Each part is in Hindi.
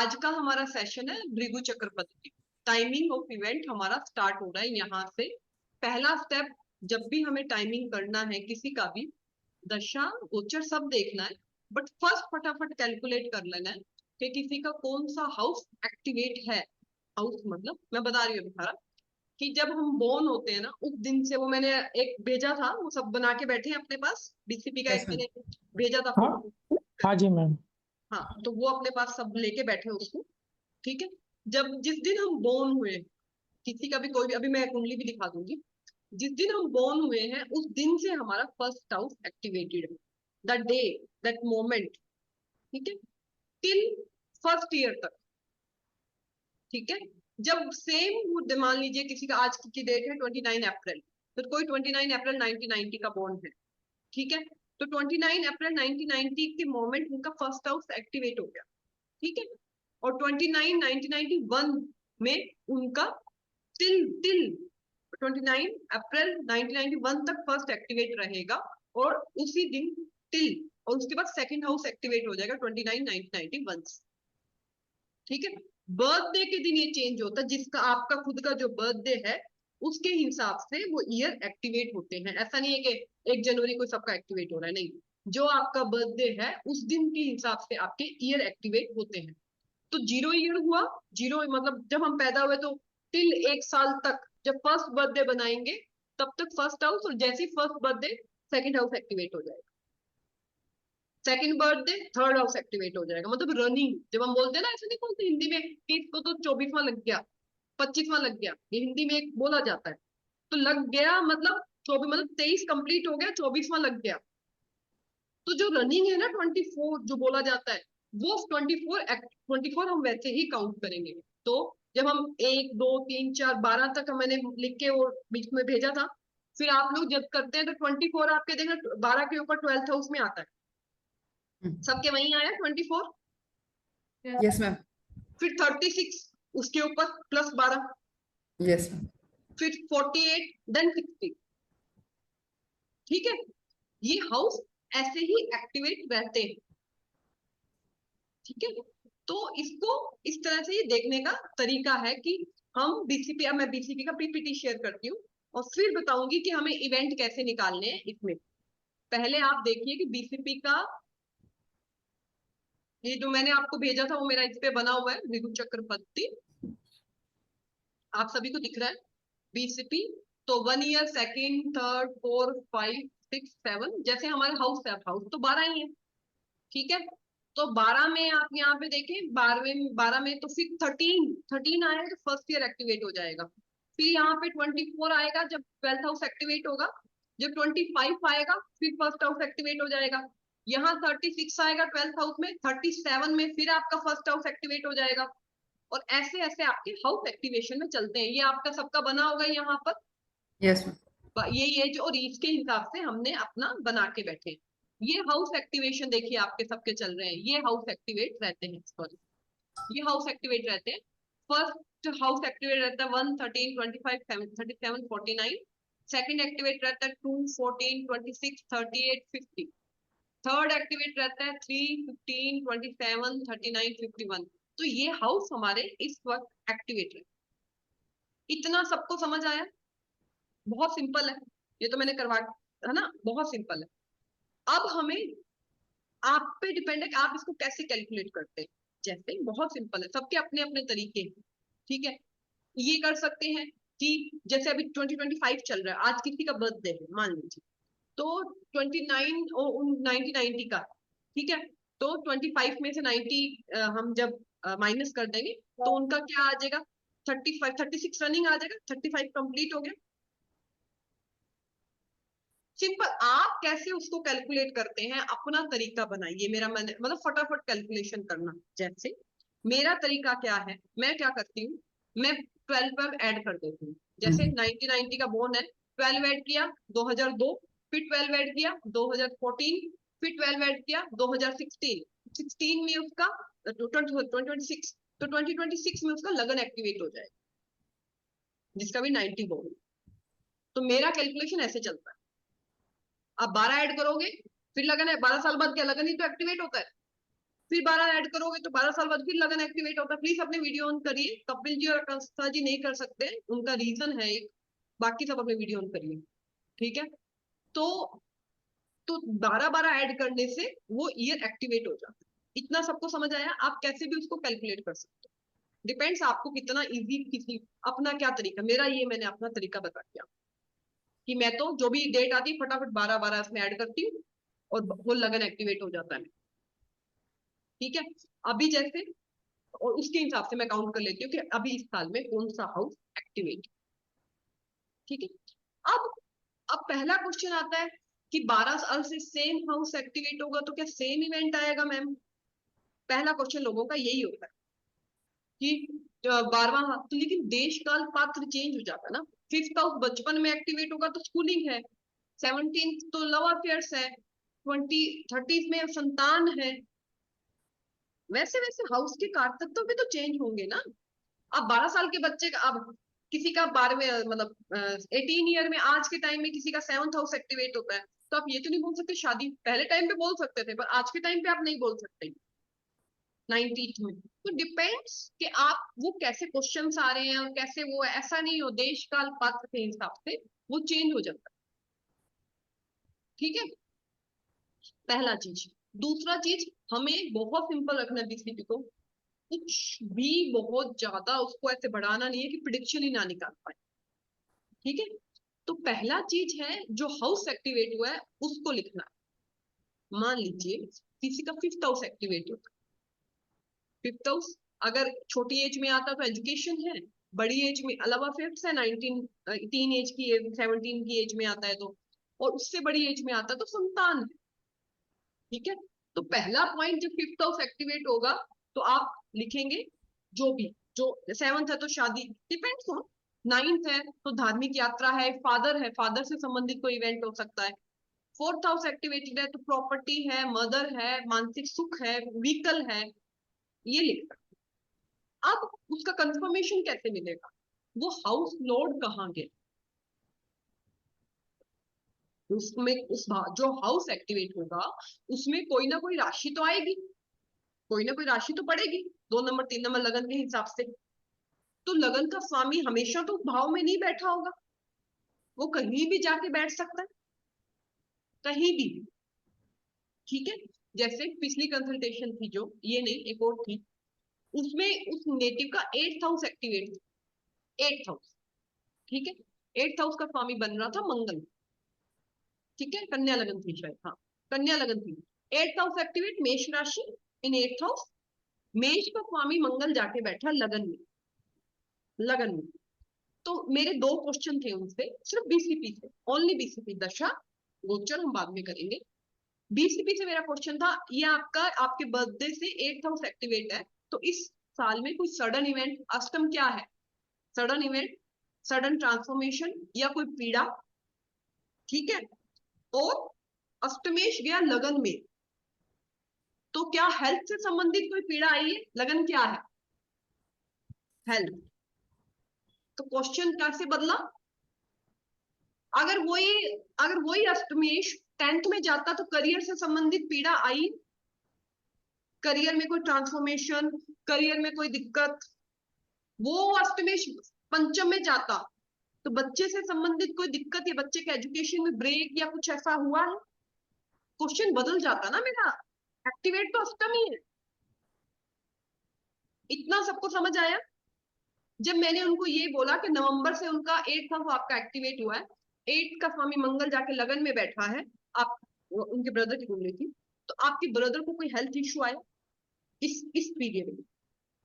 आज का हमारा सेशन है भृगु चक्र पद्धति। टाइमिंग ऑफ इवेंट हमारा स्टार्ट हो रहा है यहाँ से। पहला स्टेप, जब भी हमें टाइमिंग करना है किसी का भी, दशा गोचर सब देखना है, बट फर्स्ट फटाफट कैलकुलेट कर लेना है कि किसी का कौन सा हाउस एक्टिवेट है। हाउस मतलब मैं बता रही हूँ सारा, कि जब हम बोर्न होते हैं ना उस दिन से, वो मैंने एक भेजा था, वो सब बना के बैठे हैं अपने पास, बीसीपी का यस एक मैम। मैंने भेजा था हाँ फोटो। हाँ जी मैम। हाँ, तो वो अपने पास सब लेके बैठे हैं उसको। ठीक है, जब जिस दिन हम बोर्न हुए, किसी का भी कोई भी, अभी मैं कुंडली भी दिखा दूंगी, जिस दिन हम बोर्न हुए हैं उस दिन से हमारा फर्स्ट हाउस एक्टिवेटेड है। द डे, दैट मोमेंट, ठीक है, टिल फर्स्ट ईयर तक। ठीक है, जब सेम मान लीजिए किसी का आज की डेट है 29 अप्रैल, तो कोई 29 अप्रैल 1990 का बोर्न है। ठीक है, तो 29 अप्रैल 1990 के मोमेंट उनका फर्स्ट हाउस एक्टिवेट हो गया। ठीक है, और 1991 में उनका टिल टिल 29 अप्रैल 1991 तक फर्स्ट एक्टिवेट रहेगा, और उसी दिन टिल, और उसके बाद सेकंड हाउस एक्टिवेट हो जाएगा 29 1991 से। ठीक है, बर्थडे के दिन ये चेंज होता है, जिसका आपका खुद का जो बर्थडे है उसके हिसाब से वो ईयर एक्टिवेट होते हैं। ऐसा नहीं है कि 1 जनवरी को सबका एक्टिवेट हो रहा है, नहीं, जो आपका बर्थडे है उस दिन के हिसाब से आपके ईयर एक्टिवेट होते हैं। तो 0 ईयर हुआ, जीरो मतलब जब हम पैदा हुए तो टिल 1 साल तक, जब फर्स्ट बर्थडे बनाएंगे तब तक फर्स्ट हाउस, और जैसे ही first birthday second house activate हो जाएगा, second birthday third house activate हो जाएगा। मतलब रनिंग, जब हम बोलते हैं ना, ऐसे नहीं बोलते हिंदी में कि इसको तो 24वां लग गया, 25वां लग गया, ये हिंदी में एक बोला जाता है। तो लग गया मतलब 24, मतलब 23 कंप्लीट हो गया, 24वां लग गया। तो जो रनिंग है ना 24 जो बोला जाता है, वो 24 हम वैसे ही काउंट करेंगे। तो जब हम 1 2 3 4 12 तक मैंने लिख के वो बीच में भेजा था, फिर आप लोग जब करते हैं तो 24 आपके देखना 12 के ऊपर 12th हाउस में आता है, सबके वहीं आया 24। Yes ma'am. फिर 36 उसके ऊपर +12, यस मैम। फिर 48, देन 60। ठीक है, ये हाउस ऐसे ही एक्टिवेट रहते हैं। ठीक है, तो इसको इस तरह से ये देखने का तरीका है कि हम बीसीपी, अब मैं बीसीपी का पीपीटी शेयर करती हूँ और फिर बताऊंगी कि हमें इवेंट कैसे निकालने हैं इसमें। पहले आप देखिए कि बीसीपी का ये जो मैंने आपको भेजा था वो मेरा इस पे बना हुआ है, भृगु चक्र पद्धति, आप सभी को दिख रहा है बीसीपी। तो 1 ईयर, सेकेंड, थर्ड, 4 5 6 7, जैसे हमारे हाउस है, हाउस तो 12 ही है। ठीक है, तो 12 में आप यहाँ पे देखें, 12 में तो फिर 13 आएगा तो फर्स्ट ईयर एक्टिवेट हो जाएगा। फिर यहाँ पे 24 आएगा जब ट्वेल्थ हाउस एक्टिवेट होगा। जब 25 आएगा फिर फर्स्ट हाउस एक्टिवेट हो जाएगा। यहाँ 36 आएगा ट्वेल्थ हाउस में, 37 में फिर आपका फर्स्ट हाउस एक्टिवेट हो जाएगा। और ऐसे ऐसे आपके हाउस एक्टिवेशन में चलते हैं। ये आपका सबका बना होगा यहाँ पर, यस मैम। ये जो, और इसके हिसाब से हमने अपना बना के बैठे। ये हाउस एक्टिवेशन देखिए आपके सबके चल रहे हैं, ये हाउस एक्टिवेट रहते हैं, सॉरी, ये हाउस एक्टिवेट रहते हैं। फर्स्ट हाउस एक्टिवेट रहता है 1 13 25 37 49। सेकंड एक्टिवेट रहता है 2 14 26 38 50। थर्ड एक्टिवेट रहता है 3 15 27 39 51। तो ये हाउस हमारे इस वक्त एक्टिवेट है। इतना सबको समझ आया? बहुत सिंपल है, ये तो मैंने करवा, है ना, बहुत सिंपल है। अब हमें आप पे डिपेंड है कि आप इसको कैसे कैलकुलेट करते हैं। जैसे बहुत सिंपल है, सबके अपने अपने तरीके हैं। ठीक है, ये कर सकते हैं कि जैसे अभी 2025 चल रहा है, आज किसी का बर्थडे है मान लीजिए, तो 1990 का, ठीक है, तो 25 में से 90 हम जब माइनस कर देंगे तो उनका क्या आ जाएगा, 35 36 रनिंग आ जाएगा, 35 कंप्लीट हो गया। सिंपल, आप कैसे उसको कैलकुलेट करते हैं अपना तरीका बनाइए। मेरा मैंने मतलब फटाफट कैलकुलेशन करना, जैसे मेरा तरीका क्या है, मैं क्या करती हूँ, मैं 12 ऐड कर देती हूँ। जैसे 1990 का बोर्न है, 12 ऐड किया 2002, फिर 12 ऐड किया 2014, फिर 12 ऐड किया 2016, 16 में उसका 2026, तो 2026 में उसका लगन एक्टिवेट हो जाएगा, जिसका भी 90 बोर्न। तो मेरा कैलकुलेशन ऐसे चलता है। आप 12 ऐड करोगे, फिर लगन है, 12 साल बाद क्या लगन ही तो एक्टिवेट होता है। फिर 12 ऐड करोगे तो 12 साल बाद फिर लगन एक्टिवेट होता है। प्लीज अपने वीडियो ऑन करिए। कपिल जी और आकांक्षा जी नहीं कर सकते, उनका रीजन है एक, बाकी सब अपने वीडियो ऑन करिए, ठीक है। तो 12 ऐड करने से वो ईयर एक्टिवेट हो जाता है। इतना सबको समझ आया? आप कैसे भी उसको कैलकुलेट कर सकते हो, डिपेंड्स आपको कितना इजी, किसी अपना क्या तरीका। मेरा ये, मैंने अपना तरीका बता दिया कि मैं तो जो भी डेट आती है फटाफट 12 इसमें ऐड करती हूँ और वो लगन एक्टिवेट हो जाता है, ठीक है। अभी जैसे, और उसके हिसाब से मैं काउंट कर लेती हूँ कि अभी इस साल में कौन सा हाउस एक्टिवेट, ठीक है। अब पहला क्वेश्चन आता है कि 12 साल से सेम हाउस एक्टिवेट होगा तो क्या सेम इवेंट आएगा मैम? पहला क्वेश्चन लोगों का यही होता है कि 12वां, तो लेकिन देश काल पात्र चेंज हो जाता है ना। 5th हाउस बचपन में एक्टिवेट होगा तो स्कूलिंग है, 17 तो लव अफेयर्स है, 30 में संतान है। वैसे वैसे हाउस के कारतत्व भी तो चेंज होंगे ना। अब 12 साल के बच्चे का, अब किसी का 12वें मतलब 18 ईयर में, आज के टाइम में किसी का 7th हाउस एक्टिवेट होता है, तो आप ये तो नहीं बोल सकते शादी, पहले टाइम पे बोल सकते थे पर आज के टाइम पे आप नहीं बोल सकते 19th में। तो डिपेंड्स कि आप वो कैसे क्वेश्चंस आ रहे हैं और कैसे वो, ऐसा नहीं हो, देश काल पात्र के हिसाब से वो चेंज हो जाता है, ठीक है। पहला चीज। दूसरा चीज, हमें बहुत सिंपल रखना है बीसीपी को, कुछ भी बहुत ज्यादा उसको ऐसे बढ़ाना नहीं है कि प्रिडिक्शन ही ना निकाल पाए, ठीक है। तो पहला चीज है जो हाउस एक्टिवेट हुआ है उसको लिखना है। मान लीजिए किसी का 5th हाउस एक्टिवेट होता है। 5th हाउस अगर छोटी एज में आता तो एजुकेशन है, बड़ी एज में अलावा 5th है, 19 टीन एज की, 17 की एज में आता है तो, और उससे बड़ी एज में आता है तो संतान है, ठीक है। तो पहला पॉइंट, जब 5th हाउस एक्टिवेट होगा तो आप लिखेंगे जो भी, जो 7th है तो शादी, डिपेंड्स ऑन, 9th है तो धार्मिक यात्रा है, फादर है, फादर से संबंधित कोई इवेंट हो सकता है। 4th हाउस एक्टिवेटेड है तो प्रॉपर्टी है, मदर है, मानसिक सुख है, व्हीकल है, ये लिखता है। अब उसका कंफर्मेशन कैसे मिलेगा? वो हाउस लॉर्ड कहाँ गया, उसमें जो हाउस एक्टिवेट होगा उसमें कोई ना कोई राशि तो आएगी, कोई ना कोई राशि तो पड़ेगी, 2 नंबर 3 नंबर लगन के हिसाब से। तो लगन का स्वामी हमेशा तो भाव में नहीं बैठा होगा, वो कहीं भी जाके बैठ सकता है, कहीं भी, ठीक है। जैसे पिछली कंसल्टेशन थी जो, ये नहीं एक और थी, उसमें उस नेटिव का 8th house activate, 8th house, ठीक है। 8th हाउस का स्वामी बन रहा था मंगल, ठीक है, कन्या लगन थी शायद, हाँ कन्या लगन थी। 8th हाउस एक्टिवेट, मेष राशि इन 8th हाउस, मेष का स्वामी मंगल जाके बैठा लगन में, लगन में। तो मेरे 2 क्वेश्चन थे उनसे, सिर्फ बीसीपी से, ओनली बीसीपी, दशा गोचर हम बाद में करेंगे। बीसीपी से मेरा क्वेश्चन था, ये आपका, आपके बर्थडे से 8th हाउस एक्टिवेट है तो इस साल में कोई सडन इवेंट, अष्टम क्या है, सडन इवेंट, सडन ट्रांसफॉर्मेशन या कोई पीड़ा, ठीक है। और अष्टमेश गया लगन में, तो क्या हेल्थ से संबंधित कोई पीड़ा आई है? लगन क्या है? हेल्थ। तो क्वेश्चन कैसे बदला? अगर वही, अष्टमेश 10th में जाता तो करियर से संबंधित पीड़ा आई, करियर में कोई ट्रांसफॉर्मेशन, करियर में कोई दिक्कत। वो अष्टमेश पंचम में जाता तो बच्चे से संबंधित कोई दिक्कत या बच्चे के एजुकेशन में ब्रेक या कुछ ऐसा हुआ है, क्वेश्चन बदल जाता ना मेरा। एक्टिवेट तो अष्टम ही है। इतना सबको समझ आया? जब मैंने उनको ये बोला कि नवंबर से उनका 8th हाउस आपका एक्टिवेट हुआ है, 8th का स्वामी मंगल जाके लगन में बैठा है, आप उनके ब्रदर की कुंडली थी, तो आपके ब्रदर को कोई हेल्थ इश्यू आया इस पीरियड में,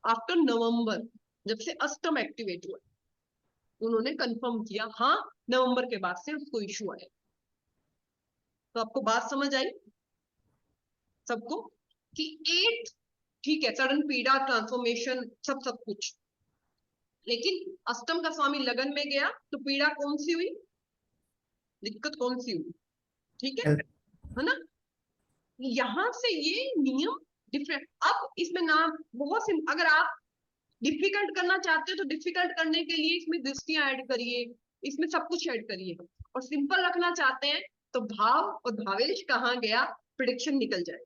आफ्टर नवंबर, जब से अष्टम एक्टिवेट हुआ, उन्होंने कंफर्म किया हाँ नवंबर के बाद से उसको इश्यू आया। तो आपको बात समझ आई सबको कि 8, ठीक है, सडन पीड़ा, ट्रांसफॉर्मेशन, सब कुछ, लेकिन अष्टम का स्वामी लगन में गया तो पीड़ा कौन सी हुई, दिक्कत कौन सी हुई, ठीक है ना। यहां से ये नियम डिफरेंट। अब इसमें नाम बहुत अगर आप डिफिकल्ट करना चाहते हो तो डिफिकल्ट करने के लिए इसमें दृष्टियां ऐड करिए, इसमें सब कुछ ऐड करिए, और सिंपल रखना चाहते हैं तो भाव और भावेश कहाँ गया, प्रिडिक्शन निकल जाए।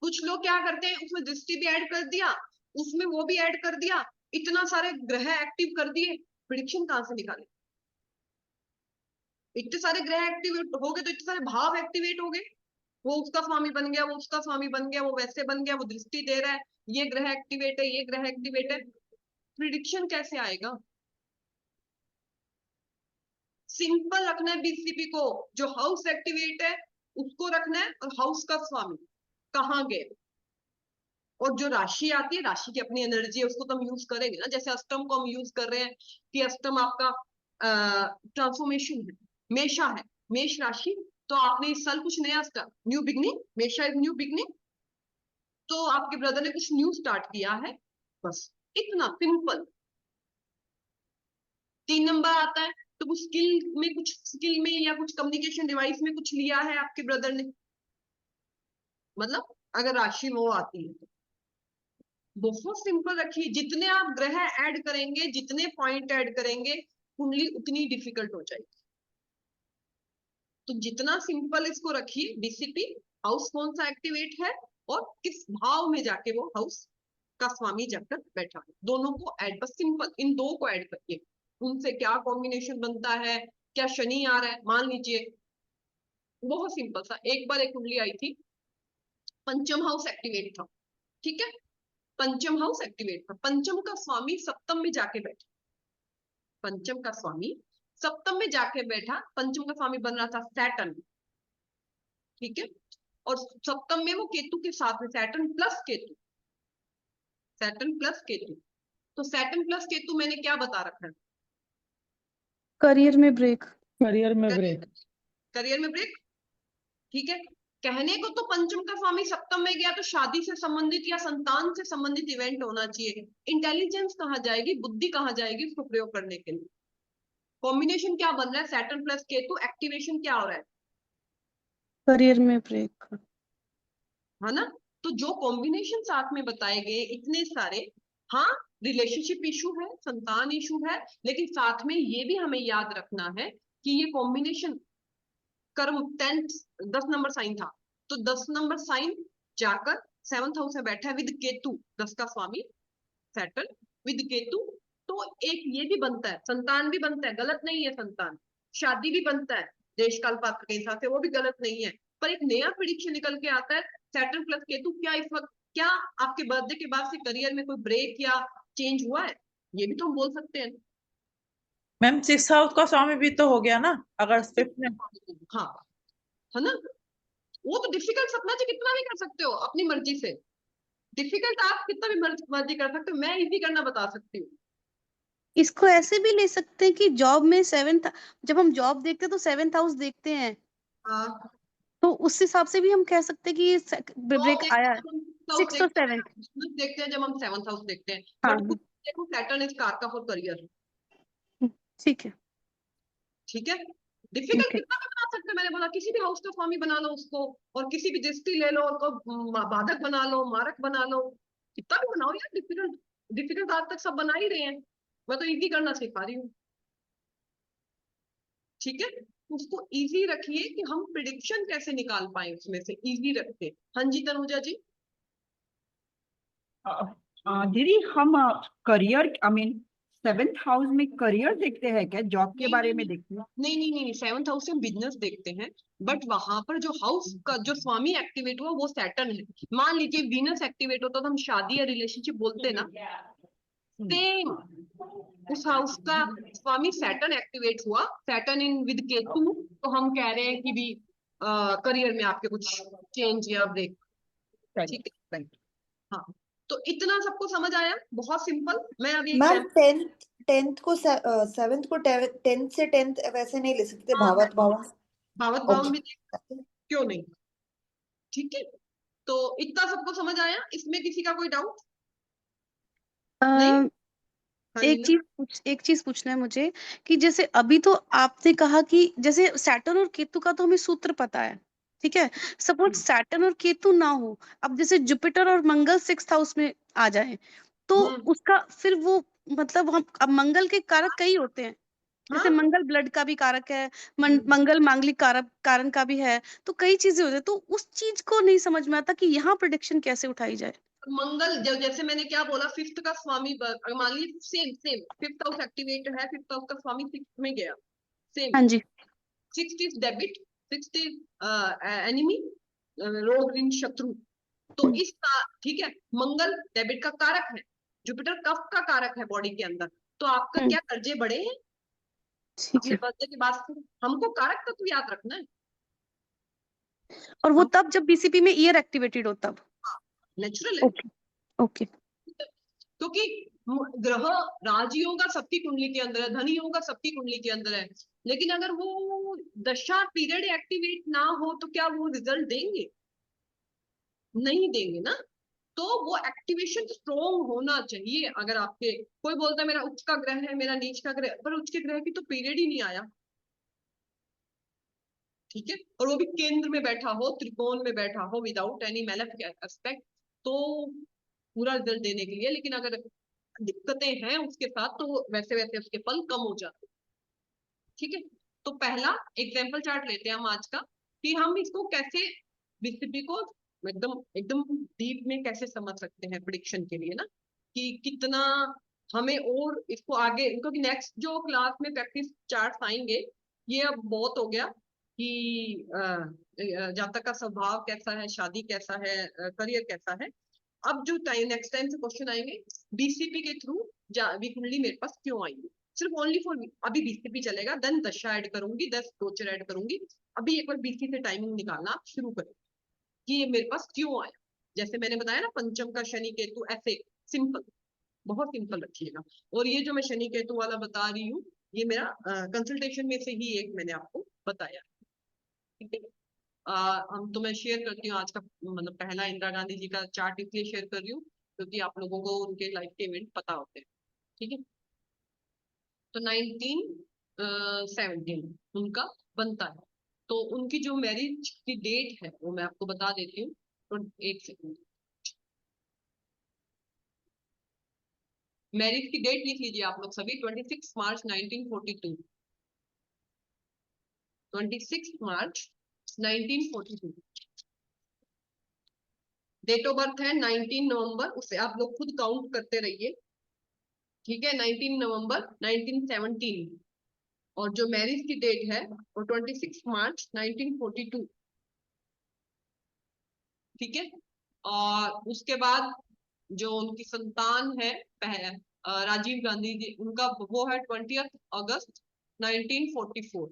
कुछ लोग क्या करते हैं, उसमें दृष्टि भी ऐड कर दिया, उसमें वो भी ऐड कर दिया, इतना सारे ग्रह एक्टिव कर दिए, प्रिडिक्शन कहां से निकाले? इतने सारे ग्रह एक्टिवेट हो गए तो इतने सारे भाव एक्टिवेट हो गए, वो उसका स्वामी बन गया, वो उसका स्वामी बन गया, वो वैसे बन गया, वो दृष्टि दे रहा है, ये ग्रह एक्टिवेट है, ये ग्रह एक्टिवेट है, प्रिडिक्शन कैसे आएगा? सिंपल रखना है बीसीपी को, जो हाउस एक्टिवेट है उसको रखना है, और हाउस का स्वामी कहाँ गए, और जो राशि आती है, राशि की अपनी एनर्जी है, उसको तो हम यूज करेंगे ना, जैसे अष्टम को हम यूज कर रहे हैं कि अष्टम आपका ट्रांसफॉर्मेशन है, मेषा है, मेष राशि, तो आपने इस साल कुछ नया start, new beginning, Mesha is new beginning, तो आपके ब्रदर ने कुछ न्यू स्टार्ट किया है, बस इतना सिंपल। 3 नंबर आता है तो कुछ स्किल में, कुछ स्किल में या कुछ कम्युनिकेशन डिवाइस में कुछ लिया है आपके ब्रदर ने, मतलब अगर राशि वो आती है तो बहुत सिंपल रखिए, जितने आप ग्रह ऐड करेंगे, जितने पॉइंट ऐड करेंगे, कुंडली उतनी डिफिकल्ट हो जाएगी, तो जितना सिंपल इसको रखिए, डीसीपी, हाउस कौन सा एक्टिवेट है और किस भाव में जाके वो हाउस का स्वामी जाकर बैठा है, दोनों को ऐड, बस सिंपल इन दो को ऐड करिए, उनसे क्या कॉम्बिनेशन बनता है, क्या शनि आ रहा है, मान लीजिए बहुत सिंपल सा, एक बार एक कुंडली आई थी, पंचम हाउस एक्टिवेट था, ठीक है, पंचम हाउस एक्टिवेट था, पंचम का स्वामी सप्तम में जाके बैठा, पंचम का स्वामी सप्तम में जाके बैठा, पंचम का स्वामी बन रहा था सैटर्न, ठीक है, और सप्तम में वो केतु के साथ में, Saturn plus Ketu, Saturn plus Ketu, तो सैटर्न प्लस केतु मैंने क्या बता रखा है? करियर में ब्रेक। करियर में ब्रेक। करियर में ब्रेक, ठीक है, कहने को तो पंचम का स्वामी सप्तम में गया तो शादी से संबंधित या संतान से संबंधित इवेंट होना चाहिए, इंटेलिजेंस कहाँ जाएगी, बुद्धि कहाँ जाएगी उसको प्रयोग करने के लिए? कॉम्बिनेशन क्या बन रहा है, सैटर्न प्लस केतु, एक्टिवेशन क्या हो रहा है? करियर में ब्रेक। है ना, तो जो कॉम्बिनेशन साथ में बताए गए इतने सारे, हाँ रिलेशनशिप इशू है, संतान इशू है, लेकिन साथ में ये भी हमें याद रखना है कि ये कॉम्बिनेशन कर्म 10 नंबर साइन था, तो 10 नंबर साइन जाकर 7th हाउस में बैठा है विद केतु, 10 का स्वामी सैटर्न विद केतु, तो एक ये भी बनता है, संतान भी बनता है, गलत नहीं है, संतान, शादी भी बनता है देश काल पात्र के हिसाब से, वो भी गलत नहीं है, पर एक नया प्रिडिक्शन निकल के आता है, सैटर्न प्लस केतु, क्या इस वक्त, क्या आपके बर्थडे के बाद से करियर में कोई ब्रेक या चेंज हुआ है, ये भी तो हम बोल सकते हैं। मैम 6th हाउस का स्वामी भी तो हो गया ना, अगर 5th में। हाँ, है ना, वो तो डिफिकल्ट सपना जी कितना भी कर सकते हो अपनी मर्जी से, डिफिकल्ट आप कितना भी मर्जी कर सकते हो, मैं इजी करना बता सकती हूँ। इसको ऐसे भी ले सकते हैं कि जॉब में 7th, जब हम जॉब देखते हैं तो 7th हाउस देखते हैं, हाँ, तो उस हिसाब से भी हम कह सकते हैं कि ये ब्रेक आया है। 6th और 7th। देखते हैं जब हम 7th हाउस देखते हैं, हाँ बट कुछ देखो सैटर्न इज कारका फॉर करियर, ठीक है। ठीक है, ठीक डिफिकल्ट है। कितना भी बना सकते हैं, मैंने बोला किसी भी हाउस का स्वामी बना लो उसको, और किसी भी दृष्टि ले लो उनको, बाधक बना लो, मारक बना लो, कितना भी बनाओ यार, डिफिकल्ट डिफिकल्ट आज तक सब बना ही रहे हैं, मैं तो इजी करना सिखा रही हूँ, ठीक है, उसको इजी रखिए कि हम प्रिडिक्शन कैसे निकाल पाए उसमें से, इजी रखते। हाँ जी तनुजा जी। दीदी हम career, I mean 7th house में करियर देखते हैं क्या, जॉब के बारे में देखते हैं? नहीं नहीं नहीं, 7th हाउस से हम बिजनेस देखते हैं, बट वहां पर जो हाउस का जो स्वामी एक्टिवेट हुआ वो सैटर्न है, मान लीजिए वीनस एक्टिवेट होता तो हम शादी या रिलेशनशिप बोलते ना, सेम उस हाउस का स्वामी सैटर्न एक्टिवेट हुआ, सैटर्न इन विद केतु, तो हम कह रहे हैं कि भी करियर में आपके कुछ चेंज या ब्रेक, ठीक है, हाँ, तो इतना सबको समझ आया, बहुत सिंपल। मैं अभी मैम 10th को 7th को 10th से 10th वैसे नहीं ले सकते, भावत भाव। भावत भाव में क्यों नहीं, ठीक है, तो इतना सबको समझ आया, इसमें किसी का कोई डाउट नहीं? हाँ, एक चीज पूछना है मुझे कि जैसे अभी तो आपने कहा कि जैसे सैटर्न और केतु का तो हमें सूत्र पता है, ठीक है, सपोज सैटर्न और केतु ना हो, अब जैसे जुपिटर और मंगल 6th हाउस में आ जाए तो उसका फिर वो मतलब हम, अब मंगल के कारक कई होते हैं, जैसे हाँ मंगल ब्लड का भी कारक है, मंगल मांगलिक कारण का भी है, तो कई चीजें होती है, तो उस चीज को नहीं समझ में आता कि यहाँ प्रेडिक्शन कैसे उठाई जाए। मंगल जैसे मैंने क्या बोला, फिफ्थ का स्वामी अगर मान लीजिए same same fifth house activate है, फिफ्थ हाउस का स्वामी सिक्स्थ में गया, सेम हाँ जी। Sixth is debit, sixth is enemy, रोग ऋण शत्रु। तो इस ठीक है, मंगल डेबिट का कारक है, जुपिटर कफ का कारक है बॉडी के अंदर, तो आपका क्या कर्जे बढ़े हैं ठीक अपने है। बर्थडे के बाद से? हमको कारक का तो याद रखना है, और वो तब जब बीसीपी में ईयर एक्टिवेटेड हो तब। नेचुरल है। Okay okay. क्योंकि ग्रह राजयोग का सबकी कुंडली के अंदर है, धन योग का सबकी कुंडली के अंदर है, लेकिन अगर वो दशा पीरियड एक्टिवेट ना हो तो क्या वो रिजल्ट देंगे? नहीं देंगे ना। तो वो एक्टिवेशन स्ट्रोंग होना चाहिए। अगर आपके कोई बोलता है मेरा उच्च का ग्रह है, मेरा नीच का ग्रह, पर उच्च के ग्रह की तो पीरियड ही नहीं आया, ठीक है, और वो भी केंद्र में बैठा हो, त्रिकोण में बैठा हो, विदाउट एनी मैलेफिक एस्पेक्ट, तो पूरा रिजल्ट देने के लिए। लेकिन अगर दिक्कतें हैं उसके साथ तो वैसे वैसे उसके फल कम हो जाते हैं, ठीक है। तो पहला एग्जाम्पल चार्ट लेते हैं हम आज का, कि हम इसको कैसे बीसीपी को एकदम एकदम डीप में कैसे समझ सकते हैं प्रिडिक्शन के लिए ना, कि कितना हमें और इसको आगे, क्योंकि नेक्स्ट जो क्लास में प्रैक्टिस चार्ट आएंगे, ये अब बहुत हो गया कि जातक का स्वभाव कैसा है, शादी कैसा है, करियर कैसा है। अब जो टाइम नेक्स्ट टाइम से क्वेश्चन आएंगे बीसीपी के थ्रू कुंडली मेरे पास क्यों आएंगे, सिर्फ ओनली फॉर अभी बीसीपी चलेगा, देन दशा ऐड करूंगी, 10 गोचर ऐड करूंगी। अभी एक बार बीसी से टाइमिंग निकालना आप शुरू करें कि ये मेरे पास क्यों आया। जैसे मैंने बताया ना, पंचम का शनि केतु, ऐसे सिंपल, बहुत सिंपल रखिएगा। और ये जो मैं शनि केतु वाला बता रही हूँ, ये मेरा कंसल्टेशन में से ही एक मैंने आपको बताया, ठीक है। हम तो मैं शेयर करती हूँ आज का, मतलब पहला इंदिरा गांधी जी का चार्ट इसलिए शेयर कर रही हूँ क्योंकि आप लोगों को उनके लाइफ के इवेंट पता होते हैं, ठीक है। तो 1917 उनका बनता है, तो उनकी जो मैरिज की डेट है वो मैं आपको बता देती हूँ। तो एक सेकंड, मैरिज की डेट लिख लीजिए आप लोग सभी, 26 मार्च 1942, 26 मार्च 1942। डेट ऑफ बर्थ है 19 नवंबर, उसे आप लोग खुद काउंट करते रहिए, ठीक है। 19 नवंबर 1917, और जो मैरिज की डेट है वो 26 मार्च 1942, ठीक है। और उसके बाद जो उनकी संतान है राजीव गांधी जी, उनका वो है 20 अगस्त 1944।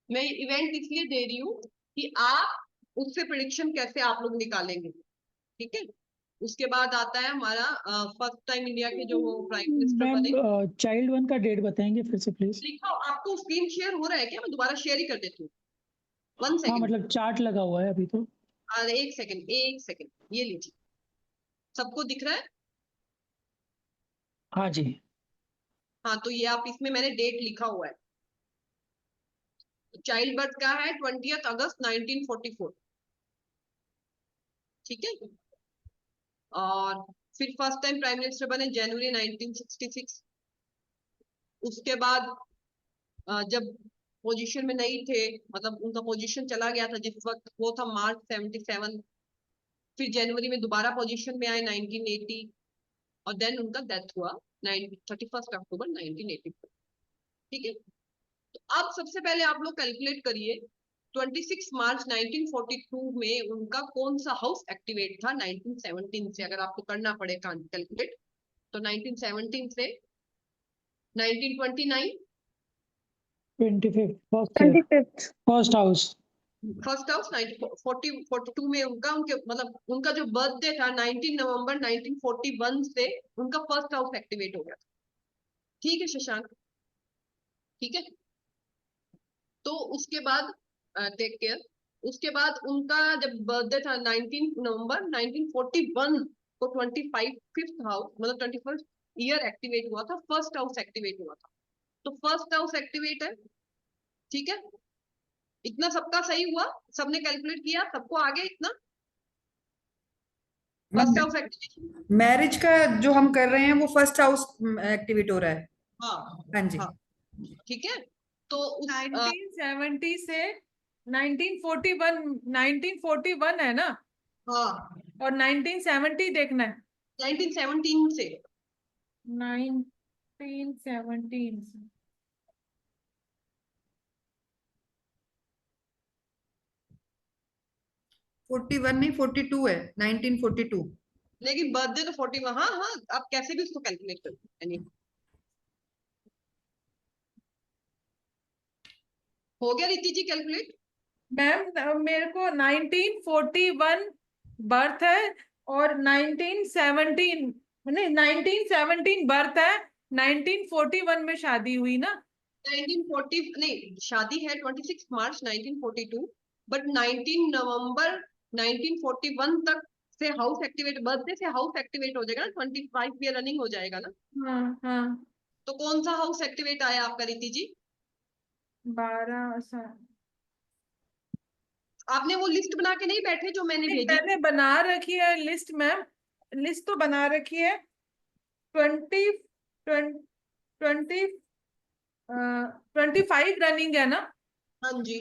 मैं इवेंट इसलिए दे रही हूँ कि आप उससे प्रेडिक्शन कैसे आप लोग निकालेंगे, ठीक है। उसके बाद आता है हमारा फर्स्ट टाइम इंडिया के जो प्राइम मिनिस्टर बने। मैम चाइल्ड वन का डेट बताएंगे फिर से प्लीज। लिखो, आपको स्क्रीन शेयर हो रहा है क्या? मैं दोबारा शेयर ही कर देती हूँ, 1 हाँ सेकेंड। मतलब चार्ट लगा हुआ है अभी तो। अरे एक सेकेंड, ये लीजिए, सबको दिख रहा है? हाँ जी। हाँ, तो ये आप इसमें मैंने डेट लिखा हुआ है, चाइल्ड बर्थ का है 20 अगस्त 1944, ठीक है। और फिर फर्स्ट टाइम प्राइम मिनिस्टर बने जनवरी 1966। उसके बाद जब पोजीशन में नहीं थे, मतलब उनका पोजीशन चला गया था जिस वक्त, वो था मार्च 77। फिर जनवरी में दोबारा पोजीशन में आए 1980, और देन उनका डेथ हुआ 31 अक्टूबर 1984, ठीक है। तो अब सबसे पहले आप लोग कैलकुलेट करिए 26 मार्च 1942 में उनका कौन सा हाउस एक्टिवेट था 1917 से, अगर आपको करना पड़े कैलकुलेट, तो 1917 से 1929, 25th first house. First house 1942 में उनका उनका जो बर्थडे था 19 नवंबर 1941 से उनका फर्स्ट हाउस एक्टिवेट हो गया था, ठीक है शशांक, ठीक है। तो उसके बाद टेक केयर, उसके बाद उनका जब बर्थडे था 19 नवंबर 1941 को 5th हाउस, मतलब 21st ईयर एक्टिवेट हुआ था, फर्स्ट हाउस एक्टिवेट हुआ था, तो फर्स्ट हाउस एक्टिवेट है, ठीक है। इतना सबका सही हुआ? सबने कैलकुलेट किया? सबको आ गया इतना? फर्स्ट हाउस एक्टिवेशन, मैरिज का जो हम कर रहे हैं वो फर्स्ट हाउस एक्टिवेट हो रहा है। हाँ हाँ जी। हाँ, ठीक है, तो उस 1970 से 1941 है ना, हाँ और 1970 देखना है। 1917 से 1917 से। फोर्टी वन नहीं 42 है 1942। लेकिन बर्थडे तो 41, हाँ हाँ, आप कैसे भी उसको कैलकुलेट कर यानी हो गया रीति जी कैलकुलेट। मैम मेरे को 1941 बर्थ है और 1917 नहीं 1917 बर्थ है, 1941 में शादी हुई ना। 1940 नहीं, शादी है 26 मार्च 1942, बट 19 नवंबर 1941 तक से हाउस एक्टिवेट, बर्थडे से हाउस एक्टिवेट हो जाएगा ना, 25 ईयर रनिंग हो जाएगा ना। हाँ हाँ। तो कौन सा हाउस एक्टिवेट आया आपका रीति जी? 12 आपने वो लिस्ट बना के नहीं बैठे जो मैंने भेजी? मैंने बना रखी है लिस्ट मैम, लिस्ट तो बना रखी है। 25 रनिंग है ना, हाँ जी,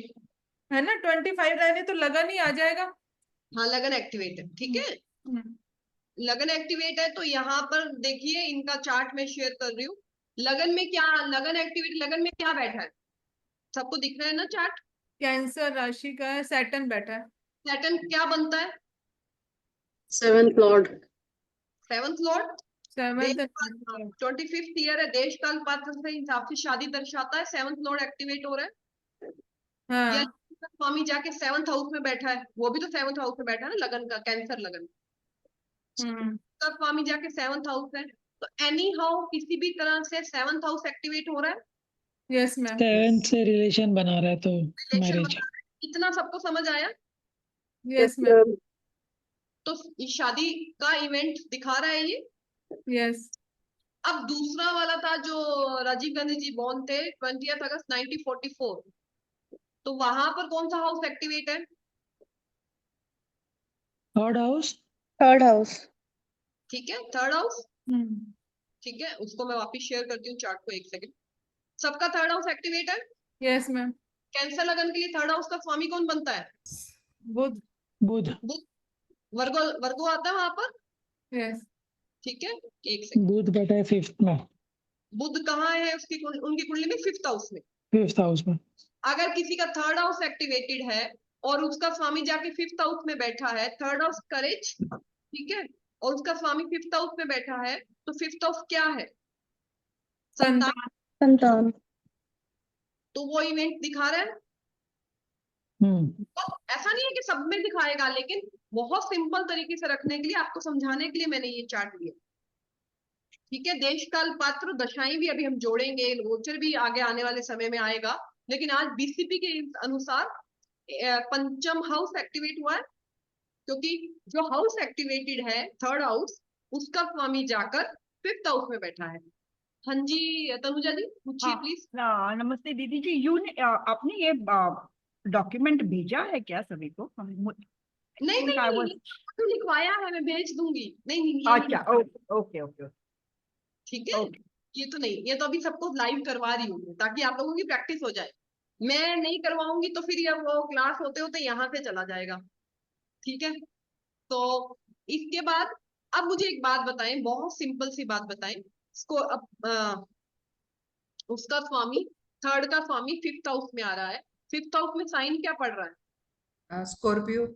है ना, 25 रहने तो लगन ही आ जाएगा। हाँ लगन एक्टिवेट है, ठीक है। लगन एक्टिवेट है तो यहाँ पर देखिए इनका चार्ट मैं शेयर कर रही हूँ। लगन में क्या, लगन एक्टिवेट, लगन में क्या बैठा है सबको दिख रहा है ना चार्ट? कैंसर राशि का है, सैटर्न बैठा है। सैटर्न क्या बनता है? 7th Lord. 7th Lord. 7th 25th year है, देश काल पात्र से हिसाब से शादी दर्शाता है। 7th लॉर्ड एक्टिवेट हो रहा है, या हाँ। स्वामी जाके 7th हाउस में बैठा है, वो भी तो 7th हाउस में बैठा है ना, लगन का, कैंसर लगन का स्वामी जाके 7th हाउस है। तो एनी हाउ किसी भी तरह से 7th हाउस एक्टिवेट हो रहा है। Yes ma'am. 7 से रिलेशन बना रहा है तो रिलेशन मैरिज। बता रहा है। इतना सबको समझ आया? Yes ma'am. तो ये शादी का इवेंट दिखा रहा है ये। यस। अब दूसरा वाला था जो राजीव गांधी जी बॉर्न थे 20 अगस्त 1944, तो वहां पर कौन सा हाउस एक्टिवेट है? Third house. Third house. ठीक है, थर्ड हाउस। ठीक है, उसको मैं वापस शेयर करती हूँ चार्ट को, एक सेकंड। सबका थर्ड हाउस एक्टिवेट है। Yes ma'am. कैंसर लगन के लिए थर्ड हाउस का स्वामी कौन बनता है? बुध। बुध। बुध। वर्गो, वर्गो आता है वहां पर। यस। ठीक है, एक सेकंड। बुध बैठा है 5th में। बुध कहाँ है उसकी उनकी कुंडली में? 5th हाउस में। 5th हाउस में। अगर किसी का थर्ड हाउस एक्टिवेटेड है और उसका स्वामी जाके 5th हाउस में बैठा है, थर्ड हाउस करेज, ठीक है, और उसका स्वामी 5th हाउस में बैठा है, तो 5th हाउस क्या है? संतान। संतान। तो वो इवेंट दिखा रहा है। तो ऐसा नहीं है कि सब में दिखाएगा, लेकिन बहुत सिंपल तरीके से रखने के लिए, आपको समझाने के लिए मैंने ये चार्ट लिया। ठीक है, देश काल पात्र दशाएं भी अभी हम जोड़ेंगे, गोचर भी आगे आने वाले समय में आएगा, लेकिन आज बीसीपी के अनुसार पंचम हाउस एक्टिवेट हुआ है, क्योंकि जो हाउस एक्टिवेटेड है थर्ड हाउस, उसका स्वामी जाकर 5th हाउस में बैठा है। हाँ जी तनुजा जी पूछिए प्लीज। नमस्ते दीदी जी, आपने ये डॉक्यूमेंट भेजा है क्या सभी को? नहीं नहीं I नहीं, was- ये तो लिखवाया है, मैं भेज दूंगी। नहीं नहीं, ये नहीं अच्छा, लिखवाया। Okay okay. ठीक है, ये तो नहीं, ये तो अभी सबको लाइव करवा रही हूँ ताकि आप लोगों की प्रैक्टिस हो जाए। मैं नहीं करवाऊंगी तो फिर ये वो क्लास होते होते यहाँ से चला जाएगा। ठीक है, तो इसके बाद अब मुझे एक बात बताएं, बहुत सिंपल सी बात बताएं इसको। अब उसका स्वामी, थर्ड का स्वामी 5th हाउस में आ रहा है। 5th हाउस में साइन क्या पड़ रहा है? स्कॉर्पियो।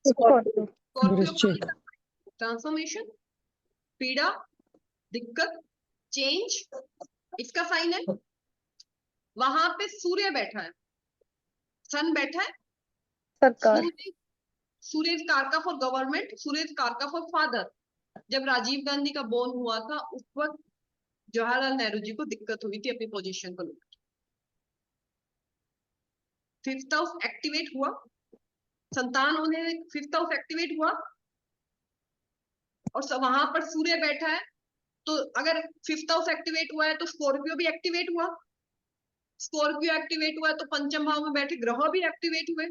स्कॉर्पियो। स्कॉर्पियो वृश्चिक। ट्रांसफॉर्मेशन, पीड़ा, दिक्कत, चेंज, इसका साइन है। वहां पे सूर्य बैठा है, सन बैठा है। सरकार। सूर्य इज कारका फॉर गवर्नमेंट, सूर्य इज कारका फॉर फादर। जब राजीव गांधी का बोर्न हुआ था उस वक्त जवाहरलाल नेहरू जी को दिक्कत हुई थी अपनी पोजीशन को लेकर। 5th हाउस एक्टिवेट हुआ, संतान होने 5th हाउस एक्टिवेट हुआ, और वहां पर सूर्य बैठा है। तो अगर 5th हाउस एक्टिवेट हुआ है तो स्कॉर्पियो भी एक्टिवेट हुआ। स्कॉर्पियो एक्टिवेट हुआ है तो पंचम भाव में बैठे ग्रह भी एक्टिवेट हुए।